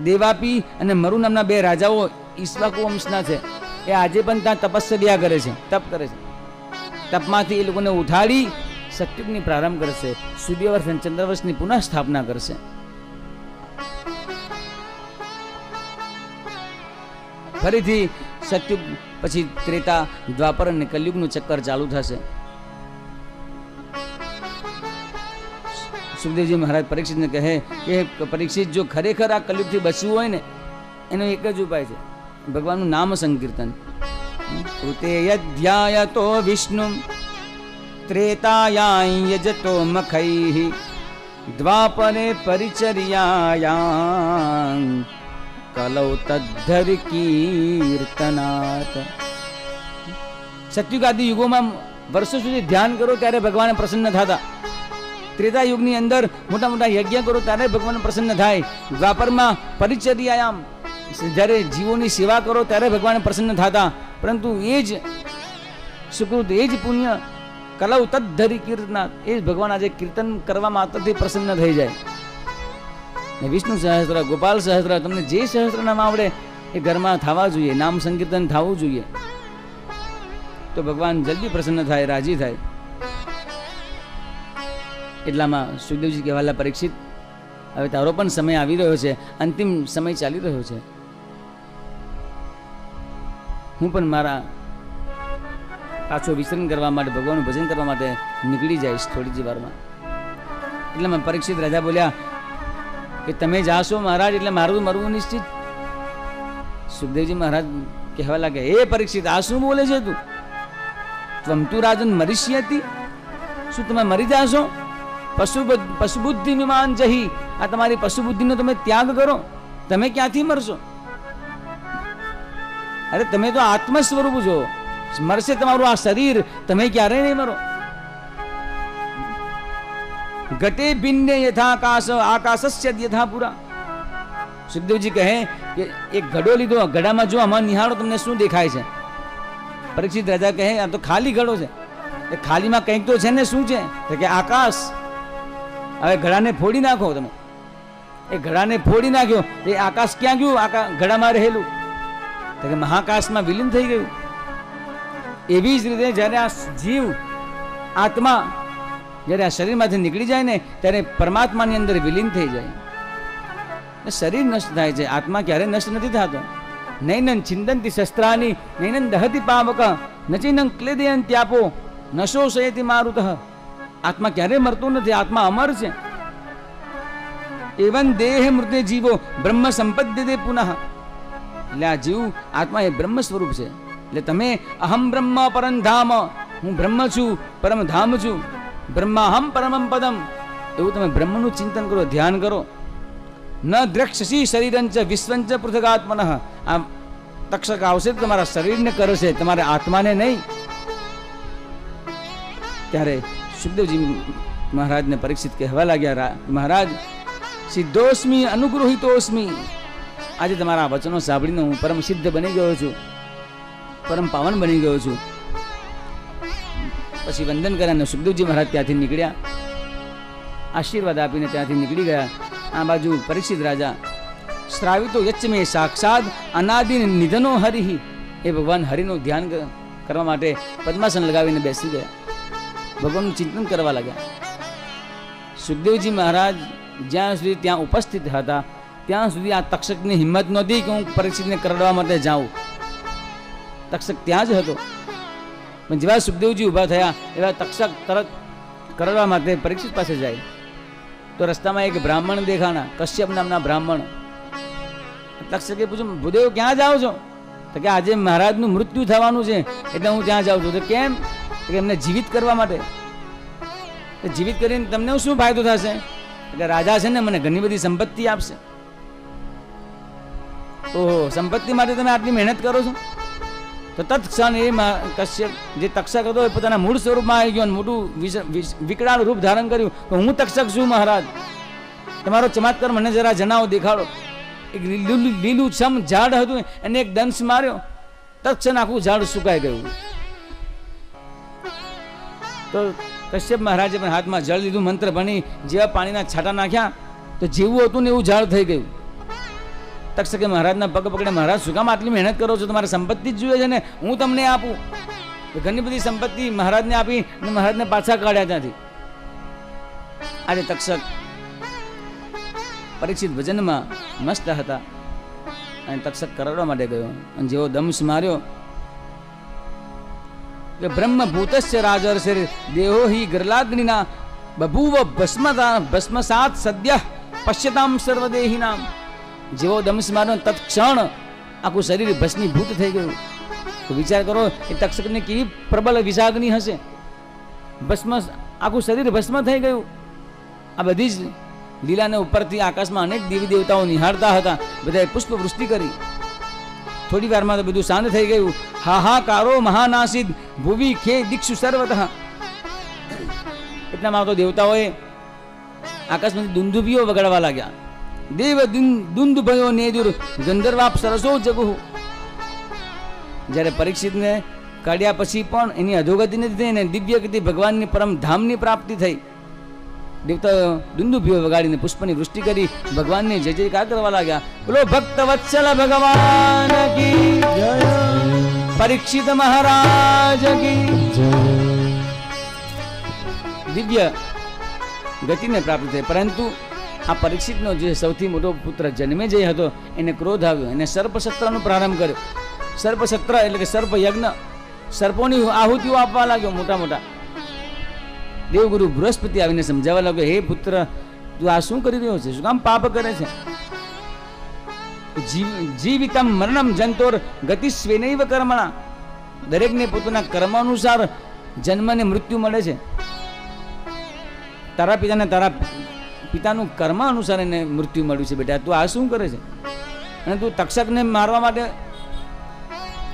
દેવાપી અને મરુ નામના 2 રાજાઓ ઈશ્વાકુ વંશના છે. એ આજે પણ ત્યાં તપસ્યા કરે છે, તપ કરે છે. તપમાંથી એ લોકોને ઉઠાડી સત્યુગની પ્રારંભ કરશે. સૂર્યવર્ષ અને ચંદ્રવર્ષની પુનઃ સ્થાપના કરશે. ફરીથી સત્યુગ પછી ત્રેતા, દ્વાપર અને કલયુગનું ચક્કર ચાલુ થશે. સુખદેવજી મહારાજ પરીક્ષિતને કહે કે પરીક્ષિત, જો ખરેખર આ કલયુગથી બચવું હોય ને એનો એક જ ઉપાય છે, ભગવાનનું નામ સંકીર્તન. કૃતે યધ્યાયતો વિષ્ણુ ત્રેતાયાં યજતો મખૈઃ દ્વાપરે પરિચર્યાયાં કલૌ તદ્ધરિ કીર્તનાત. સતયુગ આદિ યુગોમાં વર્ષો સુધી ધ્યાન કરો ત્યારે ભગવાન પ્રસન્ન થતા. ત્રેતા યુગની અંદર મોટા મોટા યજ્ઞ કરો ત્યારે ભગવાન પ્રસન્ન થાય. દ્વાપરમાં પરિચર્યાયામ જ્યારે જીવોની સેવા કરો ત્યારે ભગવાન પ્રસન્ન થતા. પરંતુ એ જ સુકૃત, એ જ પુણ્ય કલૌ તદ્ધરિ કીર્તનાથ, એ જ ભગવાન આજે કીર્તન કરવા માત્રથી પ્રસન્ન થઈ જાય. ને વિષ્ણુ સહસ્ત્ર, ગોપાલ સહસ્ત્ર, તમને જે સહસ્ત્ર નામ આવડે એ ઘરમાં થવા જોઈએ, નામ સંકીર્તન થવું જોઈએ, તો ભગવાન જલ્દી પ્રસન્ન થાય, રાજી થાય. એટલામાં સુખદેવજી કહેવાલા, પરીક્ષિત હવે તારો પણ સમય આવી રહ્યો છે, અંતિમ સમય ચાલી રહ્યો છે. હું પણ મારા પાછો વિચરણ કરવા માટે, ભગવાનનું ભજન કરવા માટે નીકળી જઈશ થોડી જ વારમાં. એટલામાં પરીક્ષિત રાજા બોલ્યા કે તમે જાશો મહારાજ એટલે મારું મરવું નિશ્ચિત. સુખદેવજી મહારાજ કહેવા લાગે, હે પરીક્ષિત, આ શું બોલે છે તું? ત્વમ તુ રાજન મરિષ્યતિ, શું તમે મરી જાશો? પશુબુદ્ધિ વિમાન જહી, આ તમારી પશુબુદ્ધિનો તમે ત્યાગ કરો, તમે ક્યાંથી મરશો? અરે તમે તો આત્મ સ્વરૂપ છો, મરશે તમારું આ શરીર, તમે ક્યારેય નહીં મરો. ઘટે ભિન્ને યથા આકાશ, આકાશસ્ય યથા પુરા. સુખદેવજી કહે કે એક ઘડો લીધો, ઘડામાં જો આમાં નિહાળો તમને શું દેખાય છે? પરીક્ષિત રાજા કહે આ તો ખાલી ઘડો છે. એ ખાલીમાં કંઈક તો છે ને, શું છે? તો કે આકાશ. હવે ઘડાને ફોડી નાખો તમે. એ ઘડાને ફોડી નાખ્યો, એ આકાશ ક્યાં ગયું? ઘડામાં રહેલું તો કે મહાકાશમાં વિલીન થઈ ગયું. એવી જ રીતે જ્યારે આ જીવ આત્મા જ્યારે આ શરીરમાંથી નીકળી જાય ને ત્યારે પરમાત્માની અંદર વિલીન થઈ જાય. શરીર નષ્ટ થાય છે, આત્મા ક્યારેય નષ્ટ નથી થતો. નૈનન છિંદંતી શસ્ત્રાની, નૈનન દહતી પાવક, નચિનં ક્લેદયંત્યાપો, નશોષયતિ મારુતઃ. આત્મા ક્યારેય મરતો નથી, આત્મા અમર છે. એવં દેહ મૃતે જીવો બ્રહ્મ સંપદ્યતે પુનઃ. એટલે આ જીવ આત્મા એ બ્રહ્મ સ્વરૂપ છે. એટલે તમે અહમ બ્રહ્મ પરમ ધામ, હું બ્રહ્મ છું, પરમ ધામ છું, બ્રહ્માહમ પરમમ પદમ, એવું તમે બ્રહ્મનું ચિંતન કરો, ધ્યાન કરો. ન દ્રક્ષસી શરીરંચ વિશ્વંચ પૃથગાત્મન. આ તક્ષક આવશે તમારા શરીરને કરશે, તમારે આત્માને નહીં. ત્યારે સુખદેવજી મહારાજને પરીક્ષિત કહેવા લાગ્યા, મહારાજ સિદ્ધોસ્મી અનુગ્રહિતોસ્મી. આજે તમારા વચનો સાંભળીને હું પરમ સિદ્ધ બની ગયો છું, પરમ પાવન બની ગયો છું. પછી વંદન કર્યા, સુખદેવજી મહારાજ ત્યાંથી નીકળ્યા, આશીર્વાદ આપીને ત્યાંથી નીકળી ગયા. આ બાજુ પરીક્ષિત રાજા શ્રાવિતો યચ્ચ મે સાક્ષાત અનાદિ નિધનો હરિ, એ ભગવાન હરિનું ધ્યાન કરવા માટે પદ્માસન લગાવીને બેસી ગયા, ભગવાનનું ચિંતન કરવા લાગ્યા. સુખદેવજી મહારાજ જ્યાં સુધી ત્યાં ઉપસ્થિત હતા ત્યાં સુધી આ તક્ષકની હિંમત નહોતી કે હું પરીક્ષિતને કરડવા માટે જાઉં. તક્ષક ત્યાં જ હતો. પણ જેવા સુખદેવજી ઊભા થયા એવા તક્ષક તરત કરડવા માટે પરીક્ષિત પાસે જાય. તો રસ્તામાં એક બ્રાહ્મણ દેખાણા, કશ્યપ નામના બ્રાહ્મણ. તક્ષકે પૂછ્યું, ભૂદેવ ક્યાં જાઓ છો? તો કે આજે મહારાજનું મૃત્યુ થવાનું છે એટલે હું ત્યાં જાઉં છું. તો કેમ? કે એમને જીવિત કરવા માટે. જીવિત કરીને તમને શું ફાયદો થશે? એટલે રાજા છે ને મને ઘણી બધી સંપત્તિ આપશે. ઓહો, સંપત્તિ માટે તમે આટલી મહેનત કરો છો? તો તત્ક્ષણ એ કશ્યપ જે તક્ષક હતો એ પોતાના મૂળ સ્વરૂપમાં આવી ગયો, મોટું વિકરાળ રૂપ ધારણ કર્યું. તો હું તક્ષક છું મહારાજ, તમારો ચમત્કાર મને જરા જણાવો, દેખાડો. એક લીલું છમ ઝાડ હતું, એને એક દંશ માર્યો, તત્ક્ષણ આખું ઝાડ સુકાઈ ગયું. તો કશ્યપ મહારાજે પણ હાથમાં જળ લીધું, મંત્ર ભણી જેવા પાણીના છાંટા નાખ્યા તો જેવું હતું ને એવું ઝાડ થઈ ગયું. તક્ષકે મહારાજના પગ પકડે, મહારાજ શું કામ આટલી મહેનત કરો છો? તમારે સંપત્તિ જ જોઈએ છે ને, હું તમને આપું. ઘણી બધી સંપત્તિ મહારાજને આપી અને મહારાજને પાછા કાઢ્યા ત્યાંથી. આજે તક્ષક પરીક્ષિત ભજનમાં મસ્ત હતા અને તક્ષક કરડવા માટે ગયો અને જેવો દંશ માર્યો કે બ્રહ્મભૂતસ્ય રાજર્ષિ દેહો હિ ગરલાગ્નિના બભૂવ ભસ્મસાત સદ્ય પશ્યતામ સર્વદેહિનામ. જેવો દંશ માર્યો તત્ક્ષણ આખું શરીર ભસ્મીભૂત થઈ ગયું. તો વિચાર કરો એ તક્ષકની કેવી પ્રબળ વિષાગ્નિ હશે. ભસ્મ, આખું શરીર ભસ્મ થઈ ગયું. આ બધી જ લીલાને ઉપરથી આકાશમાં અનેક દેવી દેવતાઓ નિહાળતા હતા. બધાએ પુષ્પવૃષ્ટિ કરી. થોડી વારમાં તો બધું શાંત થઈ ગયું. હાહાકારો મહાનાસિદ ભુવી ખે દીક્ષુ સર્વતઃ. એટલામાં તો દેવતાઓએ આકાશમાંથી દુંદુભીઓ વગાડવા લાગ્યા. દેવ દુંદુભયો નેદુર ગંધર્વાપ સરસો જગુ. જ્યારે પરીક્ષિતને કાઢ્યા પછી પણ એની અધોગતિ નથી થઈ ને દિવ્ય ગતિ ભગવાનની પરમ ધામની પ્રાપ્તિ થઈ. દેવતાઓ દુંદુભીઓ વગાડીને પુષ્પની વૃષ્ટિ કરી ભગવાનને જય જયકાર કરવા લાગ્યા. બોલો ભક્ત વત્સલ ભગવાન કી જય, પરીક્ષિત મહારાજ કી જય. દિવ્ય ગતિને પ્રાપ્ત થઈ. પરંતુ આ પરીક્ષિતનો જે સૌથી મોટો પુત્ર જન્મેજય હતો એને ક્રોધ આવ્યો. એને સર્પસત્રનો પ્રારંભ કર્યો. સર્પસત્ર એટલે કે સર્પ યજ્ઞ, સર્પોની આહુતિઓ આપવા લાગ્યો મોટા મોટા. દેવગુરુ બૃહસ્પતિ આવીને સમજાવવા લાગ્યો, હે પુત્ર, તું આ શું કરી રહ્યો છે? શું કામ પાપ કરે છે? જીવિતમ મરણમ જંતોર ગતિ સ્વેનૈવ કર્મણા. દરેકને પોતાના કર્મ અનુસાર જન્મ ને મૃત્યુ મળે છે. તારા પિતાનું કર્મ અનુસાર એને મૃત્યુ મળ્યું છે. બેટા, તું આ શું કરે છે? અને તું તક્ષકને મારવા માટે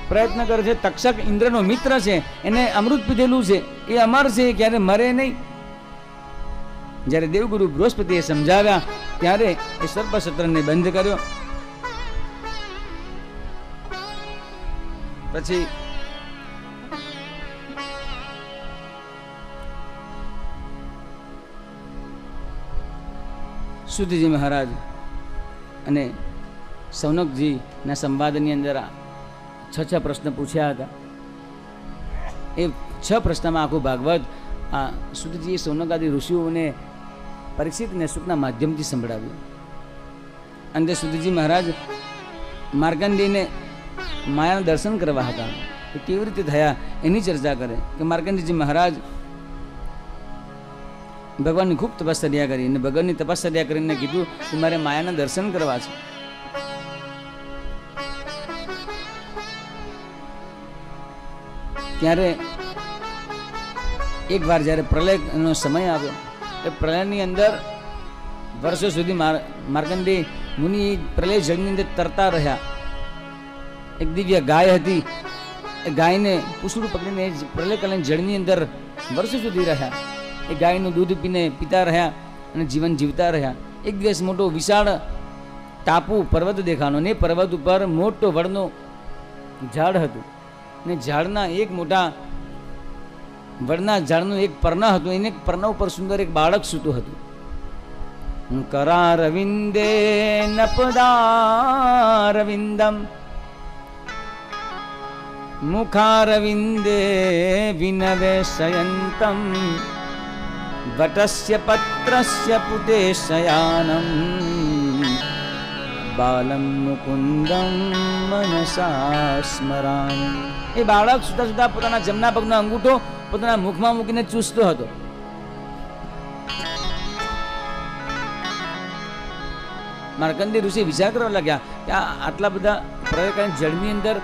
પ્રયત્ન કરે છે. તક્ષક ઇન્દ્રનો મિત્ર છે, એને અમૃત પીધેલું છે, એ અમર છે, ક્યારે મરે નહીં. જ્યારે દેવગુરુ બૃહસ્પતિએ સમજાવ્યા ત્યારે એ સર્પસત્રને બંધ કર્યો. પછી સુધીજી મહારાજ અને સૌનકજીના સંવાદની અંદર 6 પ્રશ્ન પૂછ્યા હતા. એ 6 પ્રશ્નમાં આખું ભાગવત આ સુધીજીએ સૌનકાદી ઋષિઓને પરીક્ષિતને સુખના માધ્યમથી સંભળાવ્યું. અંતે સુધીજી મહારાજ માર્કંડેયને માયાના દર્શન કરવા હતા. એ કેવી રીતે થયા એની ચર્ચા કરે કે માર્કંડેયજી મહારાજ ભગવાનની ખૂબ તપશ્ચર્યા કરી અને ભગવાનની તપશ્ચર્યા કરીને કીધું કે મારે માયાના દર્શન કરવા છે. ત્યારે એક વાર જ્યારે પ્રલયનો સમય આવ્યો, એ પ્રલયની અંદર વર્ષો સુધી માર્કંડેય મુનિ પ્રલય જળની અંદર તરતા રહ્યા. એક દિવ્ય ગાય હતી. એ ગાયને પૂછડું પકડીને પ્રલયકાલીન જળની અંદર વર્ષો સુધી રહ્યા. એ ગાયનું દૂધ પીને પીતા રહ્યા અને જીવન જીવતા રહ્યા. એક દિવસ મોટો વિશાળ ટાપુ પર્વત દેખાણો ને પર્વત ઉપર મોટો વડનો ઝાડ હતું ને ઝાડના એક મોટા વડના ઝાડનું એક પરના હતું. એને પરના ઉપર સુંદર એક બાળક સૂતું હતું. કરારવિંદે નપદારવિંદમ મુખારવિંદે વિનવેશયંતમ વટસ્ય પત્રસ્ય પુતે શયાનમ બાલમ મુકુંદમ મનસા સ્મરામિ. એ બાળક સુતા સુતા પોતાના જમણા પગનો અંગૂઠો પોતાના મુખમાં મૂકીને ચૂસતો હતો. માર્કંડેય ઋષિ વિચાર કરવા લાગ્યા કે આટલા બધા પ્રલયકાલીન જળની અંદર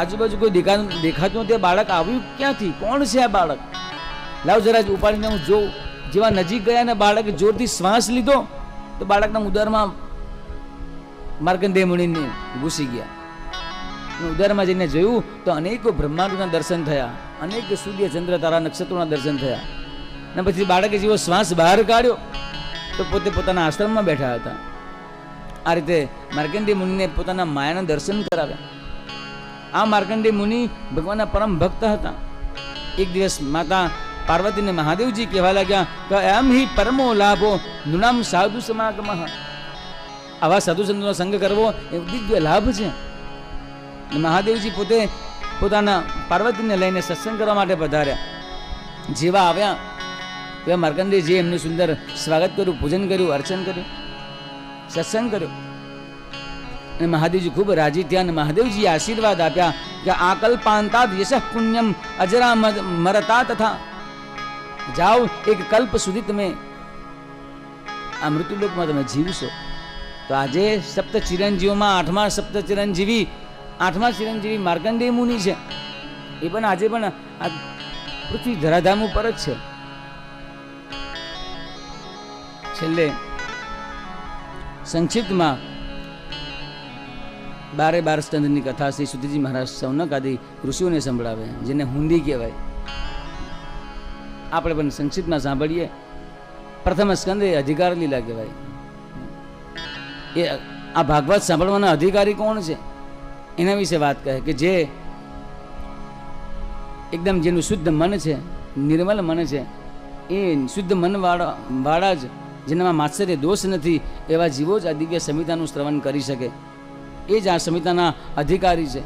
આજુબાજુ કોઈ દેખાતું તે બાળક આવ્યું ક્યાંથી? કોણ છે આ બાળક? લાવ જરા ઉપાડીને હું જોઉં. જેવા નજીક ગયા ને બાળકે જોરથી શ્વાસ લીધો તો બાળકના ઉદરમાં માર્કંડેય મુનિને ઘૂસી ગયા. ઉદરમાં જઈને જોયું તો અનેકો બ્રહ્માંડોના દર્શન થયા, અનેક સૂર્ય ચંદ્ર તારા નક્ષત્રોના દર્શન થયા. અને પછી બાળકે જેવો શ્વાસ બહાર કાઢ્યો તો પોતે પોતાના આશ્રમમાં બેઠા હતા. આ રીતે માર્કંડેય મુનિને પોતાના માયાના દર્શન કરાવ્યા. આ માર્કંડેય મુનિ ભગવાનના પરમ ભક્ત હતા. એક દિવસ માતા પાર્વતીને મહાદેવજી કહેવા લાગ્યા કે એમ હિ પરમો લાભો નૃણામ સાધુ સમાગમ. આવા સાધુ સંતોનો સંગ કરવો એ દિવ્ય લાભ છે. મહાદેવજી પોતે પોતાના પાર્વતીને લઈને સત્સંગ કરવા માટે પધાર્યા. જેવા આવ્યા તેવા માર્કંડેયજીએ એમનું સુંદર સ્વાગત કર્યું, પૂજન કર્યું, અર્ચન કર્યું, સત્સંગ કર્યો. અને મહાદેવજી ખૂબ રાજી થયા અને મહાદેવજીએ આશીર્વાદ આપ્યા કે આકલ્પાંતાદ યશ પુણ્યમ અજરા મરતા તથા. જાઓ, એક કલ્પ સુધી તમે આ મૃત્યુલોકમાં તમે જીવશો. તો આજે સપ્ત ચિરંજીવીઓમાં આઠમા ચિરંજીવી માર્કંડેય મુનિ છે. એ પણ આજે પણ આ પૃથ્વી ધરાધામ ઉપર જ છે. છેલ્લે સંક્ષિપ્તમાં 12 સ્કંદની કથા શ્રી સુધીજી મહારાજ સૌનક આદિ ઋષિઓને સંભળાવે, જેને હુંડી કહેવાય. આપણે પણ સંક્ષિપ્તમાં સાંભળીએ. પ્રથમ સ્કંદ એ અધિકાર લીલા કહેવાય. એ આ ભાગવત સાંભળવાના અધિકારી કોણ છે એના વિશે વાત કહે કે જે એકદમ જેનું શુદ્ધ મન છે, નિર્મલ મન છે, એ શુદ્ધ મન વાળા જ, જેનામાં માત્સર્ય દોષ નથી, એવા જીવો જ આ દિવ્ય સંહિતાનું શ્રવણ કરી શકે. એ જ આ સંહિતાના અધિકારી છે.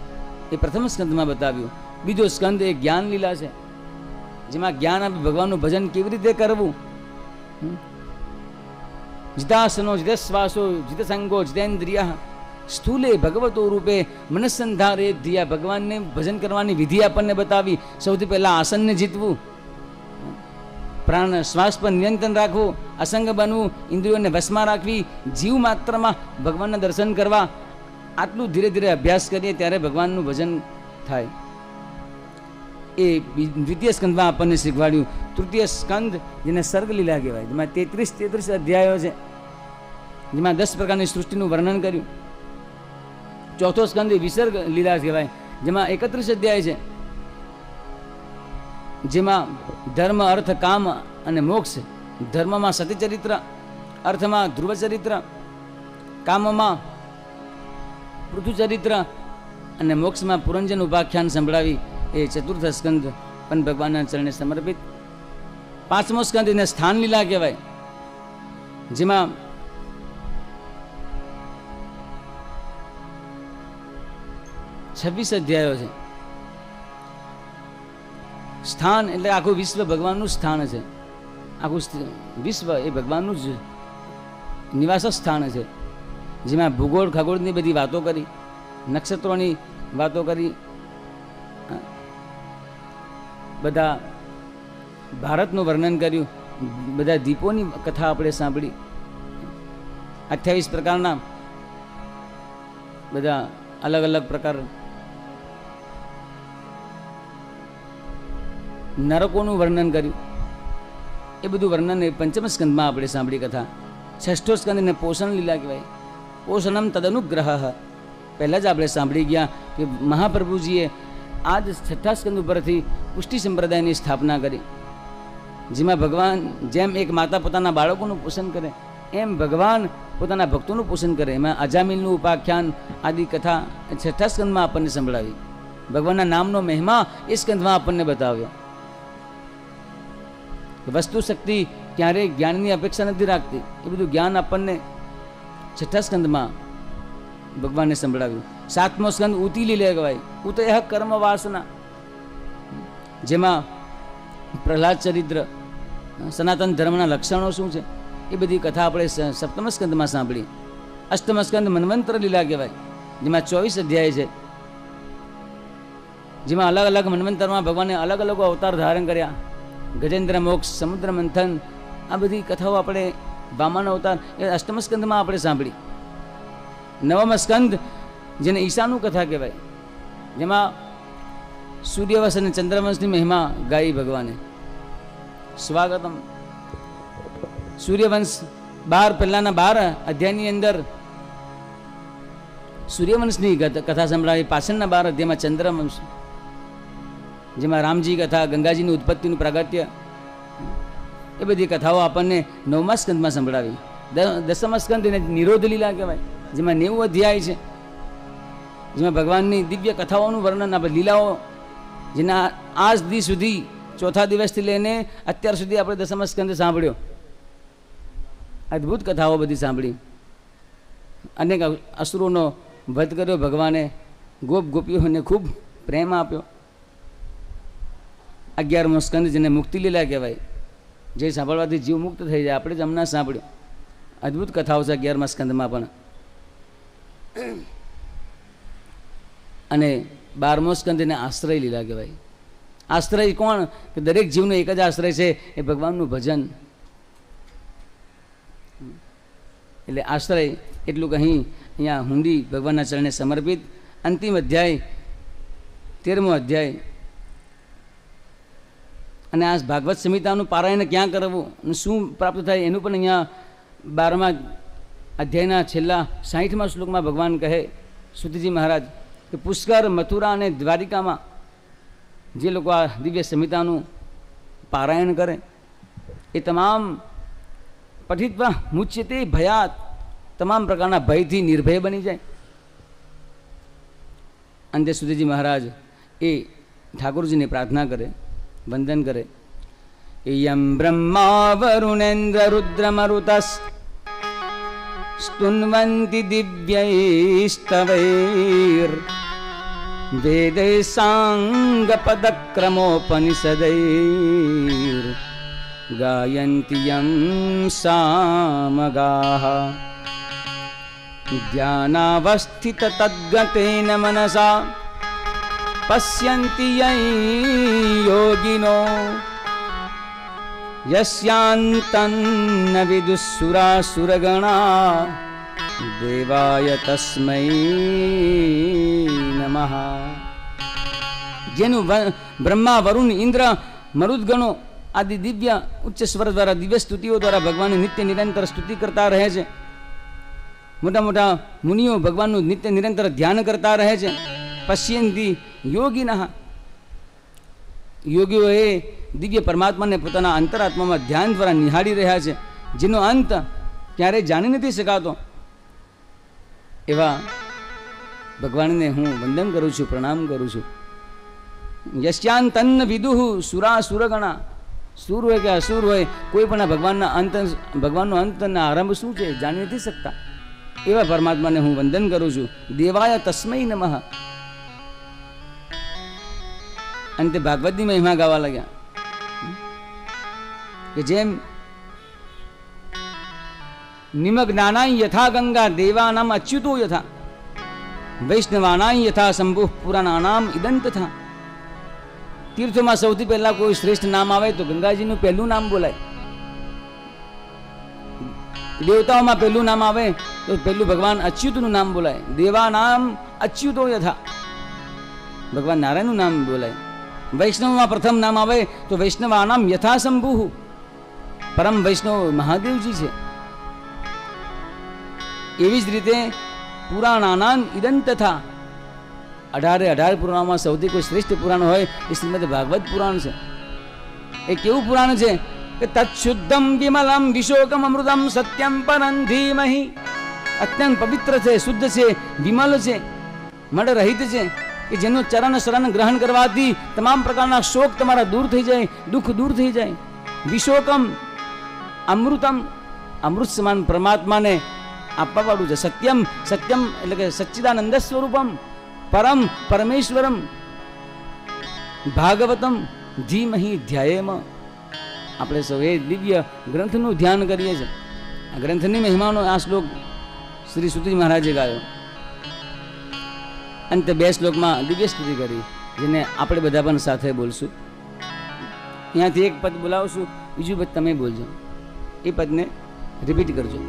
એ પ્રથમ સ્કંદમાં બતાવ્યું. બીજો સ્કંદ એ જ્ઞાન લીલા છે, જેમાં જ્ઞાન આપી ભગવાનનું ભજન કેવી રીતે કરવું. જીતાસનો જીતશ્વાસો જીતસંગો જીતેન્દ્રિય સ્થૂલે ભગવતો રૂપે મનસંધારે ધ્યા. ભગવાનને ભજન કરવાની વિધિ આપણને બતાવી. સૌથી પહેલાં આસનને જીતવું, પ્રાણ શ્વાસ પર નિયંત્રણ રાખવું, અસંગ બનવું, ઇન્દ્રિયોને વશમાં રાખવી, જીવ માત્રમાં ભગવાનના દર્શન કરવા. આટલું ધીરે ધીરે અભ્યાસ કરીએ ત્યારે ભગવાનનું ભજન થાય. એ દ્વિતીય સ્કંદમાં આપણને શીખવાડ્યું. તૃતીય સ્કંદ જેને સર્ગલીલા કહેવાય, જેમાં 33 અધ્યાયો છે, જેમાં 10 પ્રકારની સૃષ્ટિનું વર્ણન કર્યું. ચોથો સ્કંદ વિસર્ગ લીલા કહેવાય, જેમાં 31 અધ્યાય છે, જેમાં ધર્મ અર્થ કામ અને મોક્ષ. ધર્મમાં સતીચરિત્ર, અર્થમાં ધ્રુવચરિત્ર, કામમાં પૃથુચરિત્ર અને મોક્ષમાં પુરંજન ઉપાખ્યાન સંભળાવી. એ ચતુર્થ સ્કંદ પણ ભગવાનના ચરણે સમર્પિત. પાંચમો સ્કંદ એને સ્થાન લીલા કહેવાય, જેમાં છવ્વીસ અધ્યાયો છે. સ્થાન એટલે આખું વિશ્વ ભગવાનનું સ્થાન છે. આખું વિશ્વ એ ભગવાનનું જ નિવાસ સ્થાન છે, જેમાં ભૂગોળ ખગોળની બધી વાતો કરી, નક્ષત્રોની વાતો કરી, બધા ભારતનું વર્ણન કર્યું, બધા દીપોની કથા આપણે સાંભળી. 28 પ્રકારના બધા અલગ અલગ પ્રકાર નરકોનું વર્ણન કર્યું. એ બધું વર્ણન એ પંચમ સ્કંદમાં આપણે સાંભળી કથા. છઠ્ઠો સ્કંદ એને પોષણ લીલા કહેવાય. પોષણમ તદનુગ્રહ. પહેલાં જ આપણે સાંભળી ગયા કે મહાપ્રભુજીએ આ જ છઠ્ઠા સ્કંદ ઉપરથી પુષ્ટિ સંપ્રદાયની સ્થાપના કરી, જેમાં ભગવાન જેમ એક માતા પોતાના બાળકોનું પોષણ કરે એમ ભગવાન પોતાના ભક્તોનું પોષણ કરે. એમાં અજામિલનું ઉપાખ્યાન આદિ કથા છઠ્ઠા સ્કંદમાં આપણને સંભળાવી. ભગવાનના નામનો મહિમા એ સ્કંદમાં આપણને બતાવ્યો. વસ્તુ શક્તિ ક્યારેય જ્ઞાનની અપેક્ષા નથી રાખતી. એ બધું જ્ઞાન આપણને છઠ્ઠા સ્કંદમાં ભગવાનને સંભળાવ્યું. સાતમો સ્કંદ ઉતી લીલા કહેવાય. ઉતય કર્મ વાસના, જેમાં પ્રહલાદ ચરિત્ર, સનાતન ધર્મના લક્ષણો શું છે એ બધી કથા આપણે સપ્તમ સ્કંદમાં સાંભળી. અષ્ટમ સ્કંદ મન્વંતર લીલા કહેવાય, જેમાં 24 અધ્યાય છે, જેમાં અલગ અલગ મન્વંતરમાં ભગવાને અલગ અલગ અવતાર ધારણ કર્યા. ગજેન્દ્ર મોક્ષ, સમુદ્ર મંથન, આ બધી કથાઓ આપણે વામન અવતાર એ અષ્ટમ સ્કંદમાં આપણે સાંભળી. નવમ સ્કંદ જેને ઈશાનું કથા કહેવાય, જેમાં સૂર્યવંશ અને ચંદ્રવંશની મહિમા ગાઈ ભગવાને. સ્વાગતમ. સૂર્યવંશ પહેલાના 12 અધ્યાયની અંદર સૂર્યવંશની કથા સંભળાવી. પાછળના 12 અધ્યાયમાં ચંદ્રવંશ, જેમાં રામજી કથા, ગંગાજીની ઉત્પત્તિનું પ્રાગટ્ય, એ બધી કથાઓ આપણને નવમા સ્કંદમાં સંભળાવી. દસમ સ્કંદ એને નિરોધ લીલા કહેવાય, જેમાં 90 અધ્યાય છે, જેમાં ભગવાનની દિવ્ય કથાઓનું વર્ણન, આપણે લીલાઓ જેના આજ દી સુધી ચોથા દિવસથી લઈને અત્યાર સુધી આપણે દસમ સ્કંદ સાંભળ્યો. અદ્ભુત કથાઓ બધી સાંભળી. અનેક અસુરોનો વધ કર્યો ભગવાને, ગોપીઓને ખૂબ પ્રેમ આપ્યો. 11મો સ્કંદ જેને મુક્તિ લીલા કહેવાય, જે સાંભળવાથી જીવ મુક્ત થઈ જાય. આપણે જ હમણાં સાંભળ્યું. અદ્ભુત કથાઓ છે 11મા સ્કંદમાં પણ. અને 12મો સ્કંદ એને આશ્રય લીલા કહેવાય. આશ્રય કોણ? કે દરેક જીવનો એક જ આશ્રય છે, એ ભગવાનનું ભજન. એટલે આશ્રય એટલું કહી અહીંયા હુંડી ભગવાનના ચરણે સમર્પિત. અંતિમ અધ્યાય 13મો અધ્યાય. અને આ ભાગવત સંહિતાનું પારાયણ ક્યાં કરવું અને શું પ્રાપ્ત થાય એનું પણ અહીંયા 12મા અધ્યાયના છેલ્લા 60મા શ્લોકમાં ભગવાન કહે સુતજી મહારાજ કે પુષ્કર, મથુરા અને દ્વારિકામાં જે લોકો આ દિવ્ય સંહિતાનું પારાયણ કરે એ તમામ પઠિત્વા મુચ્યતે ભયાત, તમામ પ્રકારના ભયથી નિર્ભય બની જાય. અંતે સુધીજી મહારાજ એ ઠાકોરજીને પ્રાર્થના કરે, વંદન કરે. યમ બ્રહ્મા વરુણેન્દ્ર રુદ્રમરુતસ સ્તુન્વન્તિ દિવ્યૈસ્તવૈર વેદૈ સાંગપદક્રમોપનિષદૈર ગાયન્તિ યં સામગાઃ ધ્યાનાવસ્થિત તદ્ગતેન મનસા પશ્યન્તિ યં યોગિનો યસ્યાંતન્ન વિદુઃસુરાસુરગણા દેવાય તસ્મૈ નમઃ. જેનું બ્રહ્મા, વરુણ, ઇન્દ્ર, મરુદગણો આદિ દિવ્ય ઉચ્ચ સ્વર દ્વારા, દિવ્ય સ્તુતિઓ દ્વારા ભગવાનની નિત્ય નિરંતર સ્તુતિ કરતા રહે છે. મોટા મોટા મુનિઓ ભગવાનનું નિત્ય નિરંતર ધ્યાન કરતા રહે છે. પશ્યંતી યોગિનઃ, યોગીઓ એ દિવ્ય પરમાત્માને પોતાના અંતરાત્મામાં ધ્યાન દ્વારા નિહાળી રહ્યા છે, જેનો અંત ક્યારેય જાણી નથી શકાતો. એવા ભગવાનને હું વંદન કરું છું, પ્રણામ કરું છું. યશ્યાંતન્ન વિદુઃ સુરા સુરગણા, સુર હોય કે અસુર હોય, કોઈ પણ ભગવાનનો અંતના આરંભ શું છે જાણી નથી શકતા. એવા પરમાત્માને હું વંદન કરું છું. દેવાય તસ્મૈ નમઃ. અને તે ભાગવતની મહિમા ગાવા લાગ્યા કે જેમ નિમગ્નાનાય યથા ગંગા દેવાનામ અચ્યુતો યથા વૈષ્ણવાનાય યથા શંભુઃ પુરાણાનામ ઇદં તથા. તીર્થોમાં સૌથી પહેલા કોઈ શ્રેષ્ઠ નામ આવે તો ગંગાજીનું પહેલું નામ બોલાય. દેવતાઓમાં પહેલું નામ આવે તો પહેલું ભગવાન અચ્યુતનું નામ બોલાય. દેવા નામ અચ્યુતો યથા, ભગવાન નારાયણનું નામ બોલાય. વૈષ્ણવમાં પ્રથમ નામ આવે તો વૈષ્ણવાનામ યથા શંભુઃ, પરમ વૈષ્ણવ મહાદેવજી છે. એવી જ રીતે પુરાણાનામ ઇદં તથા, 18 પુરાણોમાં સૌથી કોઈ શ્રેષ્ઠ પુરાણ હોય એ શ્રીમદ ભાગવત પુરાણ છે. એ કેવું પુરાણ છે કે તત્શુદ્ધમ વિમલમ વિશોકમ અમૃતમ સત્યમ પરમ ધીમહિ. અત્યંત પવિત્ર છે, શુદ્ધ છે, વિમલ છે, મળ રહિત છે, કે જેનું ચરણ શરણ ગ્રહણ કરવાથી તમામ પ્રકારના શોક તમારા દૂર થઈ જાય, દુઃખ દૂર થઈ જાય. વિશોકમ અમૃતમ, અમૃત સમાન પરમાત્માને આપવા વાળું છે. સત્યમ, સત્યમ એટલે કે સચ્ચિદાનંદ સ્વરૂપમ, પરમ પરમેશ્વરમ, ભાગવતમ ધીમહિ ધ્યાયેમ. આપણે સૌ એ દિવ્ય ગ્રંથનું ધ્યાન કરીએ છીએ. આ ગ્રંથની મહિમાનો આ શ્લોક શ્રી સુતજી મહારાજે ગાયો. અંતે 2 શ્લોકમાં દિવ્ય સ્તુતિ કરી, જેને આપણે બધા પણ સાથે બોલશું. અહીંયાથી એક પદ બોલાવશું, બીજું પદ તમે બોલજો. એ પદને રિપીટ કરજો.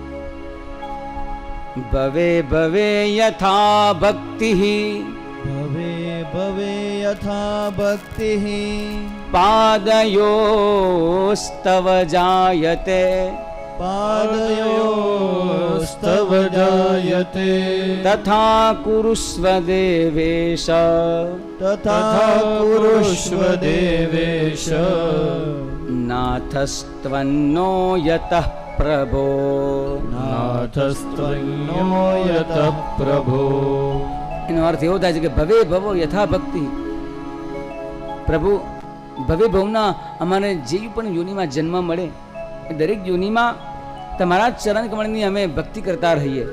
ભવે ભવે યથા ભક્તિ, ભવે ભવે યથા ભક્તિ, પાદયોસ્તવ જાયતે, પાદયોસ્તવ જાયતે, તથા કુરુષ્વ દેવેશ, તથા કુરુષ્વ દેવેશ, નાથસ્ત્વન્નો યતઃ પ્રભો, નાથસ્ત્વન્નો યતઃ પ્રભો. એનો અર્થ એવો થાય છે કે ભવે ભવો યથા ભક્તિ. પ્રભુ ભવે ભવના અમારે જે પણ યોનિમાં જન્મ મળે એ દરેક યોનિમાં તમારા ચરણ કમળની અમે ભક્તિ કરતા રહીએ.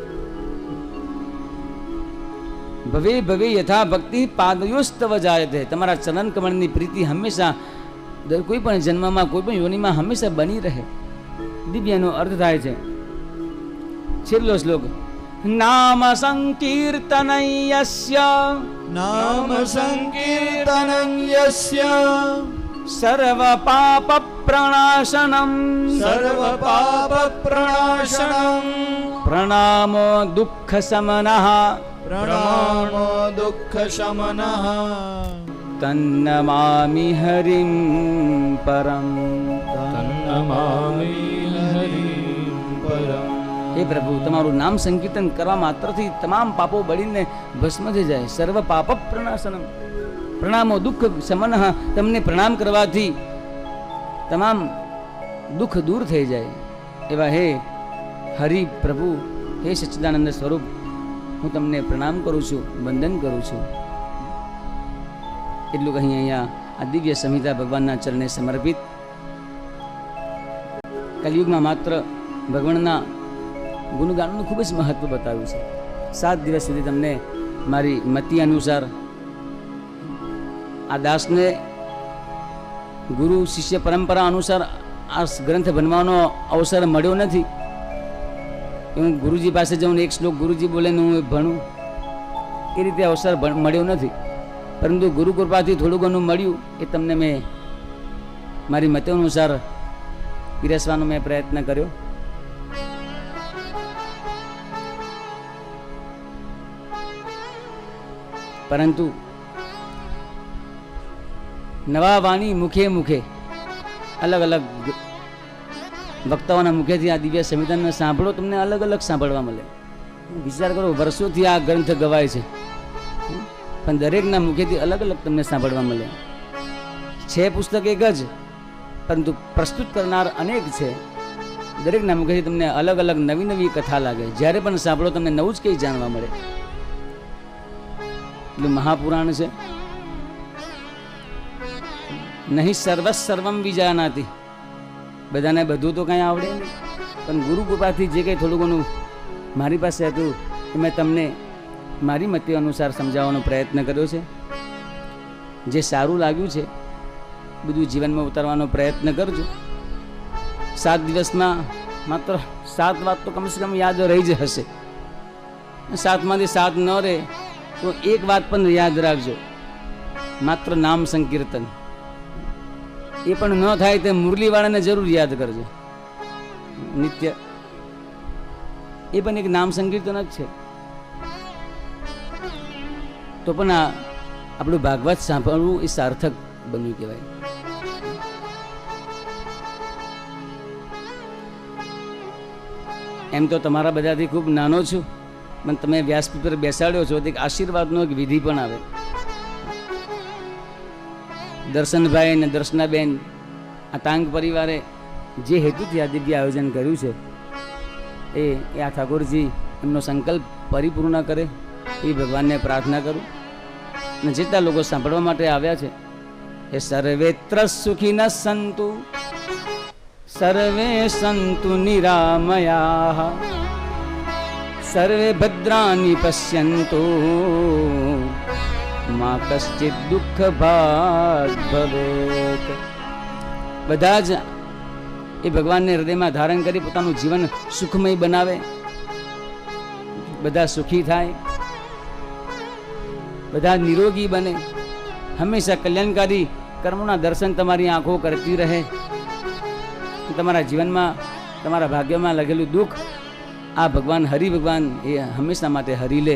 ભવે ભવે યથા ભક્તિ પાદયોસ્તવ જાયતે, તમારા ચરણ કમળની પ્રીતિ હંમેશા કોઈ પણ જન્મમાં, કોઈ પણ યોનિમાં હંમેશા બની રહે. દિવ્યનો અર્થ થાય છે. છેલ્લો શ્લોક. નામ સંકીર્તનં યસ્ય, નામ સંકીર્તનં યસ્ય, સર્વ પાપ પ્રણાશનમ, સર્વ પાપ પ્રણાશનમ, પ્રણામો દુઃખ સમનઃ, પ્રણામો દુઃખ શમનઃ, તન્નમામિ હરિં પરમ, તન્નમામિ હરિં પરમ. હે પ્રભુ, તમારું નામ સંકીર્તન કરવા માત્રથી તમામ પાપો બળીને ભસ્મ થઈ જાય. સર્વ પાપ પ્રણાશનમ, પ્રણામો દુઃખ શમન. તમને પ્રણામ કરવાથી તમામ દુઃખ દૂર થઈ જાય એવા હે હરિ પ્રભુ, હે સચ્ચિદાનંદ સ્વરૂપ, હું તમને પ્રણામ કરું છું, વંદન કરું છું. એટલું કહી અહીંયા આ દિવ્ય સંહિતા ભગવાનના ચરણે સમર્પિત. કલિયુગમાં માત્ર ભગવાનના ગુણગાનનું ખૂબ જ મહત્વ બતાવ્યું છે. 7 દિવસ સુધી તમને મારી મતિ અનુસાર આ દાસને ગુરુ શિષ્ય પરંપરા અનુસાર આ ગ્રંથ બનવાનો અવસર મળ્યો નથી. હું ગુરુજી પાસે જાઉં એક શ્લોક ગુરુજી બોલે ને હું ભણું, એ રીતે અવસર મળ્યો નથી. પરંતુ ગુરુ કૃપાથી થોડું ઘણું મળ્યું એ તમને મેં મારી મત અનુસાર પીરસવાનો મેં પ્રયત્ન કર્યો. પરંતુ નવા વાણી મુખે મુખે અલગ અલગ વક્તાઓના મુખેથી આ દિવ્ય સંવિધાનને સાંભળો, તમને અલગ અલગ સાંભળવા મળે. વિચાર કરો, વર્ષોથી આ ગ્રંથ ગવાય છે, પણ દરેકના મુખેથી અલગ અલગ તમને સાંભળવા મળે છે. પુસ્તક એક જ, પરંતુ પ્રસ્તુત કરનાર અનેક છે. દરેકના મુખેથી તમને અલગ અલગ નવી નવી કથા લાગે. જ્યારે પણ સાંભળો તમને નવું જ કંઈ જાણવા મળે. એટલે મહાપુરાણ છે. નહીં સર્વમ વિજાનાતી, બધાને બધું તો કાંઈ આવડે નહીં, પણ ગુરુ કૃપાથી જે કંઈ થોડું ઘણું મારી પાસે હતું એ મેં તમને મારી મતિ અનુસાર સમજાવવાનો પ્રયત્ન કર્યો છે. જે સારું લાગ્યું છે બધું જીવનમાં ઉતારવાનો પ્રયત્ન કરજો. 7 દિવસમાં માત્ર 7 વાત તો કમસે કમ યાદ રહી જ હશે. 7માંથી 7 ન રહે તો એક વાત પણ યાદ રાખજો, માત્ર નામ સંકીર્તન. એ પણ ન થાય તો મુરલીવાળાને જરૂર યાદ કરજો નિત્ય. એ પણ એક નામ સંકીર્તન જ છે. તો પણ આ આપણું ભાગવત સાંભળવું એ સાર્થક બન્યું કહેવાય. એમ તો તમારા બધાથી ખૂબ નાનો છું, પણ તમે વ્યાસપીઠ પર બેસાડ્યો છો તો એક આશીર્વાદનો એક વિધિ પણ આવે. દર્શનભાઈ અને દર્શનાબેન આ તાંગ પરિવારે જે હેતુથી આ દિવ્ય આયોજન કર્યું છે એ આ ઠાકોરજી એમનો સંકલ્પ પરિપૂર્ણ કરે એ ભગવાનને પ્રાર્થના કરું. અને જેટલા લોકો સાંભળવા માટે આવ્યા છે એ સર્વેત્ર સુખિનઃ સંતુ, સર્વે સંતુ નિરામયા, સર્વે ભદ્રાણિ પશ્યન્તુ, મા કશ્ચિત દુઃખ ભાગ ભવેત. બધા જ એ ભગવાનને હૃદયમાં ધારણ કરી પોતાનું જીવન સુખમય બનાવે, બધા સુખી થાય, બધા નિરોગી બને, હંમેશા કલ્યાણકારી કર્મોના દર્શન તમારી આંખો કરતી રહે. તમારા જીવનમાં તમારા ભાગ્યમાં લખેલું દુઃખ આ ભગવાન હરિ ભગવાન એ હંમેશા માટે હરી લે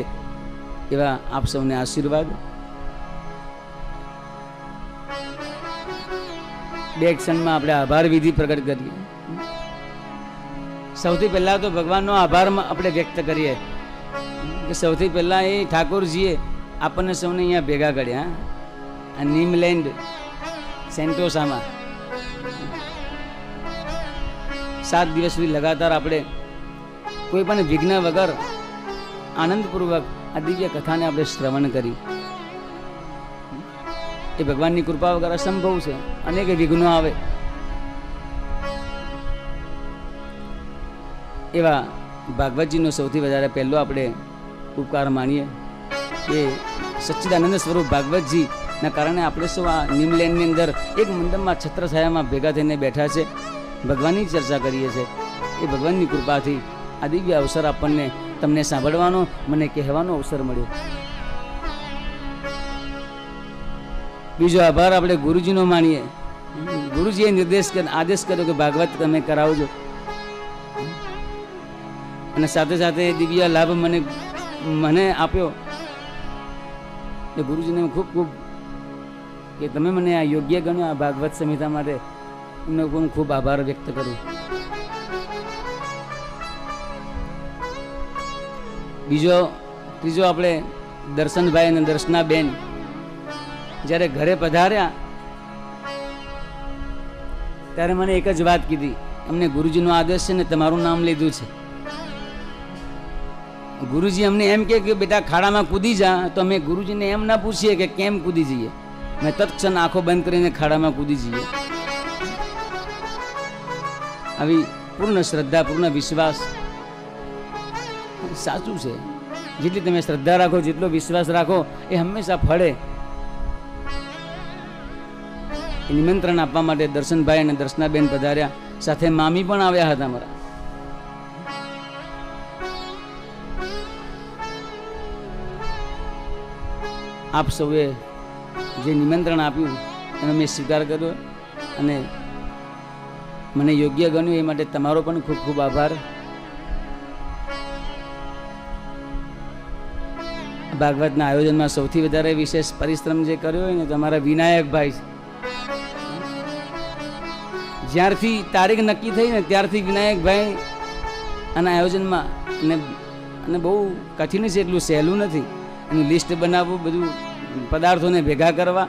એવા આપ સૌને આશીર્વાદ. બે ક્ષણમાં આપણે આભાર વિધિ પ્રગટ કરીએ. સૌથી પહેલા તો ભગવાનનો આભાર આપણે વ્યક્ત કરીએ કે સૌથી પહેલા એ ઠાકોરજીએ આપણને સૌને અહીંયા ભેગા કર્યા આ નીમલેન્ડ સેન્ટોસામાં. 7 દિવસ સુધી લગાતાર આપણે કોઈ પણ વિઘ્ન વગર આનંદપૂર્વક આ દિવ્ય કથાને આપણે શ્રવણ કરી. એ ભગવાનની કૃપા વગર અસંભવ છે. અનેક વિઘ્નો આવે. એવા ભાગવતજીનો સૌથી વધારે પહેલો આપણે ઉપકાર માનીએ કે સચ્ચિદાનંદ સ્વરૂપ ભાગવતજીના કારણે આપણે સૌ આ નીમલેન્ડની અંદર એક મંડપમાં છત્રછાયામાં ભેગા થઈને બેઠા છે, ભગવાનની ચર્ચા કરીએ છીએ. એ ભગવાનની કૃપાથી આ દિવ્ય અવસર આપણને તમને સાંભળવાનો, મને કહેવાનો અવસર મળ્યો. બીજો આભાર આપણે ગુરુજીનો માનીએ. ગુરુજીએ આદેશ કર્યો કે ભાગવત તમે કરાવજો, અને સાથે સાથે દિવ્ય લાભ મને આપ્યો. એ ગુરુજીને ખૂબ ખૂબ કે તમે મને આ યોગ્ય ગણ્યો આ ભાગવત સંહિતા માટે, એમનો હું ખૂબ આભાર વ્યક્ત કરું. ત્રીજો આપણે દર્શનભાઈ અને દર્શનાબેન જ્યારે ઘરે પધાર્યા ત્યારે મને એક જ વાત કીધી, અમને ગુરુજીનો આદેશ છે ને તમારું નામ લીધું છે. ગુરુજી અમને એમ કે બેટા ખાડામાં કૂદી જા, તો અમે ગુરુજીને એમ ના પૂછીએ કે કેમ કૂદી જઈએ, મેં તત્ક્ષણ આંખો બંધ કરીને ખાડામાં કૂદી જઈએ. આવી પૂર્ણ શ્રદ્ધા, પૂર્ણ વિશ્વાસ સાચું છે. જેટલી તમે શ્રદ્ધા રાખો, જેટલો વિશ્વાસ રાખો, એ હંમેશા ફળે. નિમંત્રણ આપવા માટે દર્શનભાઈ અને દર્શનાબેન પધાર્યા, સાથે મામી પણ આવ્યા હતા મારા. આપ સૌએ જે નિમંત્રણ આપ્યું એનો મેં સ્વીકાર કર્યો અને મને યોગ્ય ગણ્યું, એ માટે તમારો પણ ખૂબ ખૂબ આભાર. ભાગવતના આયોજનમાં સૌથી વધારે વિશેષ પરિશ્રમ જે કર્યો હોય ને તમારા વિનાયકભાઈ. જ્યારથી તારીખ નક્કી થઈ ને ત્યારથી વિનાયકભાઈ આના આયોજનમાં અને બહુ કઠિન છે, એટલું સહેલું નથી. એનું લિસ્ટ બનાવવું, બધું પદાર્થોને ભેગા કરવા.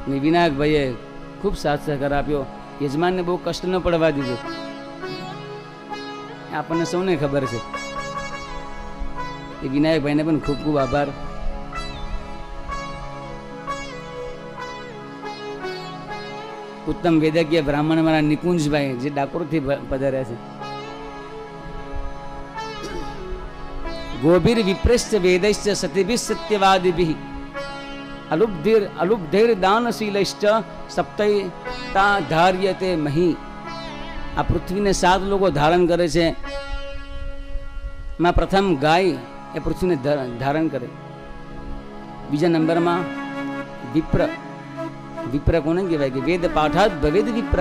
ને વિનાયકભાઈએ ખૂબ સાથ સહકાર આપ્યો. યજમાનને બહુ કષ્ટ ન પડવા દીધો. આપણને સૌને ખબર છે. એ વિનાયકભાઈને પણ ખૂબ ખૂબ આભાર. ઉત્તમ વેદકીય બ્રાહ્મણ મારા નિકુંજભાઈ જે ડાકોરથી પધાર્યા છે. ગોભીર વિપ્રેશ્ચ વેદૈશ્ચ સતિભિ સત્યવાદિભિ અલુબ્ધૈર દાનશીલૈશ્ચ સપ્તૈતા ધાર્યતે મહી. આ પૃથ્વીને 7 લોકો ધારણ કરે છે. માં પ્રથમ ગાય એ પૃથ્વીને ધારણ કરે. બીજા નંબરમાં વિપ્ર કોને કહેવાય કે વેદ પાઠાત ભવેદ વિપ્ર.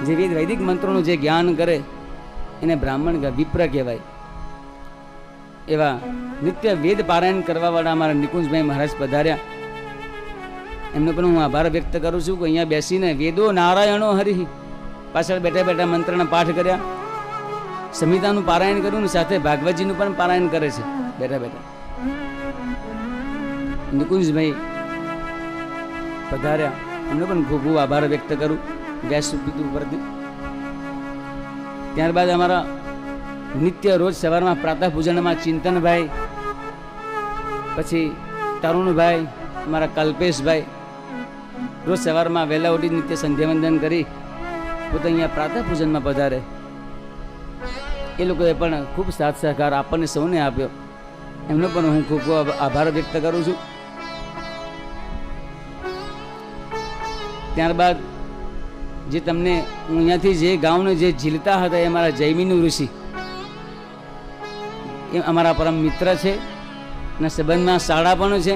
જે વેદ વૈદિક મંત્રોનું જે જ્ઞાન કરે એને બ્રાહ્મણ વિપ્ર કહેવાય. એવા નિત્ય વેદ પારાયણ કરવા વાળા અમારા નિકુંજભાઈ મહારાજ પધાર્યા. એમનો પણ હું આભાર વ્યક્ત કરું છું કે અહીંયા બેસીને વેદો નારાયણો હરિ પાછળ બેઠા બેઠા મંત્રના પાઠ કર્યા, સંહિતાનું પારાયણ કર્યું ને સાથે ભાગવતજીનું પણ પારાયણ કરે છે બેઠા બેઠા. નિકુંજભાઈ પધાર્યા, એમનો પણ ખૂબ ખૂબ આભાર વ્યક્ત કરું ગેસ પીતું ઉપરથી. ત્યારબાદ અમારા નિત્ય રોજ સવારમાં પ્રાતઃ પૂજનમાં ચિંતનભાઈ, પછી તરુણભાઈ, અમારા કલ્પેશભાઈ રોજ સવારમાં વહેલા ઉઠી નિત્ય સંધ્યાવંદન કરી પોતે અહીંયા પ્રાતઃ પૂજનમાં પધારે. એ લોકોએ પણ ખૂબ સાથ સહકાર આપણને સૌને આપ્યો. એમનો પણ હું ખૂબ ખૂબ આભાર વ્યક્ત કરું છું. ત્યારબાદ જે તમને હું અહીંયાથી જે ગામને જે ઝીલતા હતા એ અમારા જૈમિની ઋષિ, એ અમારા પરમ મિત્ર છે અને સંબંધમાં શાળા પણ છે.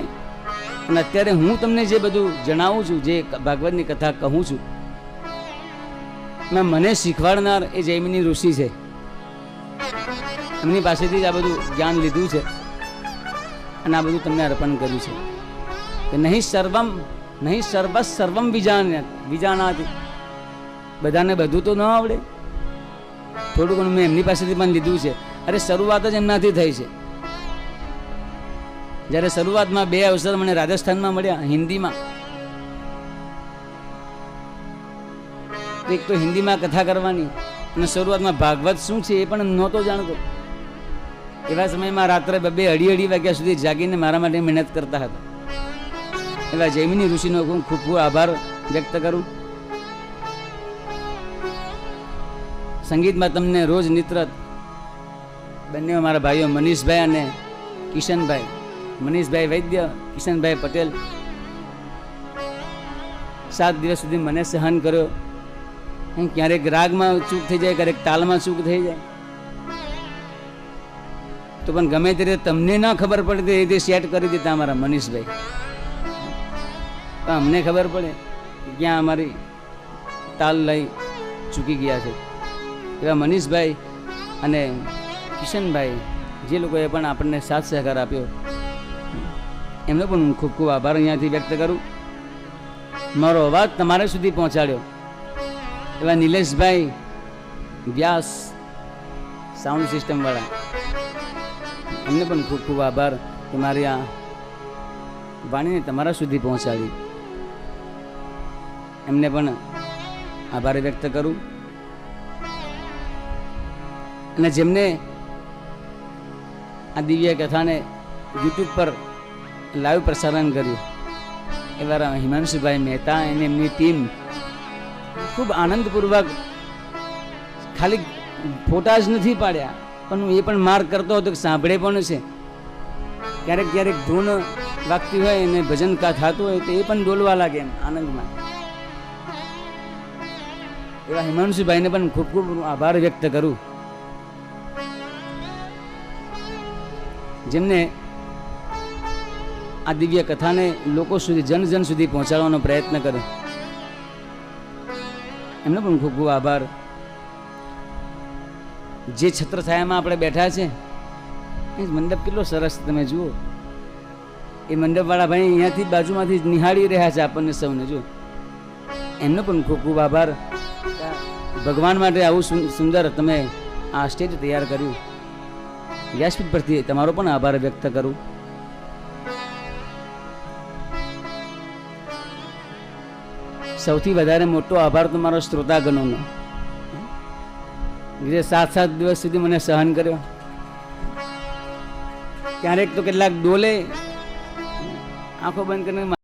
અને અત્યારે હું તમને જે બધું જણાવું છું, જે ભાગવતની કથા કહું છું, મને શીખવાડનાર એ જૈમિની ઋષિ છે. એમની પાસેથી જ આ બધું જ્ઞાન લીધું છે અને આ બધું તમને અર્પણ કર્યું છે કે નહીં સર્વમ વિજાનાતિ. બધાને બધું તો ન આવડે, થોડું ઘણું મેં એમની પાસેથી પણ લીધું છે. અરે શરૂઆત જ એમનાથી થઈ છે. જ્યારે શરૂઆતમાં 2 અવસર મને રાજસ્થાનમાં મળ્યા હિન્દીમાં, એક તો હિન્દીમાં કથા કરવાની અને શરૂઆતમાં ભાગવત શું છે એ પણ નહોતો જાણતો. એવા સમયમાં રાત્રે 2-2:30 વાગ્યા સુધી જાગીને મારા માટે મહેનત કરતા હતા. એવા જૈમિની ઋષિનો હું ખૂબ ખૂબ આભાર વ્યક્ત કરું. સંગીતમાં તમને રોજ નિત્રત બંને મારા ભાઈઓ મનીષભાઈ અને કિશનભાઈ, મનીષભાઈ વૈદ્ય, કિશનભાઈ પટેલ, 7 દિવસ સુધી મને સહન કર્યો. ક્યારેક રાગમાં ચૂક થઈ જાય, ક્યારેક તાલમાં ચૂક થઈ જાય, તો પણ ગમે તે રીતે તમને ના ખબર પડે એ રીતે સેટ કરી દેતા અમારા મનીષભાઈ. અમને ખબર પડે ક્યાં અમારી તાલ લઈ ચૂકી ગયા છે. એવા મનીષભાઈ અને કિશનભાઈ જે લોકોએ પણ આપણને સાથ સહકાર આપ્યો, એમનો પણ હું ખૂબ ખૂબ આભાર અહીંયાથી વ્યક્ત કરું. મારો અવાજ તમારા સુધી પહોંચાડ્યો એવા નિલેશભાઈ વ્યાસ, સાઉન્ડ સિસ્ટમ વાળા, એમને પણ ખૂબ ખૂબ આભાર કે મારી આ વાણીને તમારા સુધી પહોંચાડી. એમને પણ આભાર વ્યક્ત કરું. અને જેમને આ દિવ્ય કથાને યુટ્યુબ પર લાઈવ પ્રસારણ કર્યું એવા હિમાંશુભાઈ મહેતા અને એમની ટીમ ખૂબ આનંદપૂર્વક ખાલી ફોટા જ નથી પાડ્યા, પણ હું એ પણ માર્ક કરતો હતો કે સાંભળે પણ છે. ક્યારેક ક્યારેક ધૂન વાગતી હોય અને ભજન થતું હોય તો એ પણ ડોલવા લાગે એમ આનંદમાં. એવા હિમાંશુભાઈને પણ ખૂબ ખૂબ આભાર વ્યક્ત કરું, જેમને આ દિવ્ય કથાને લોકો સુધી જન જન સુધી પહોંચાડવાનો પ્રયત્ન કર્યો. એમનો પણ ખૂબ ખૂબ આભાર. જે છત્રછાયામાં આપણે બેઠા છે એ મંડપ કેટલો સરસ તમે જુઓ. એ મંડપવાળા ભાઈ અહીંયાથી બાજુમાંથી નિહાળી રહ્યા છે આપણને સૌને. જો એમનો પણ ખૂબ ખૂબ આભાર. ભગવાન માટે આવું સુંદર તમે આ સ્ટેજ તૈયાર કર્યું. વ્યાસપીઠ પરથી તમારો પણ આભાર વ્યક્ત કરું. સૌથી વધારે મોટો આભાર તો મારો શ્રોતાગણોનો, જે 7-7 દિવસ સુધી મને સહન કર્યો. ક્યારેક તો કેટલાક ડોલે આંખો બંધ કરીને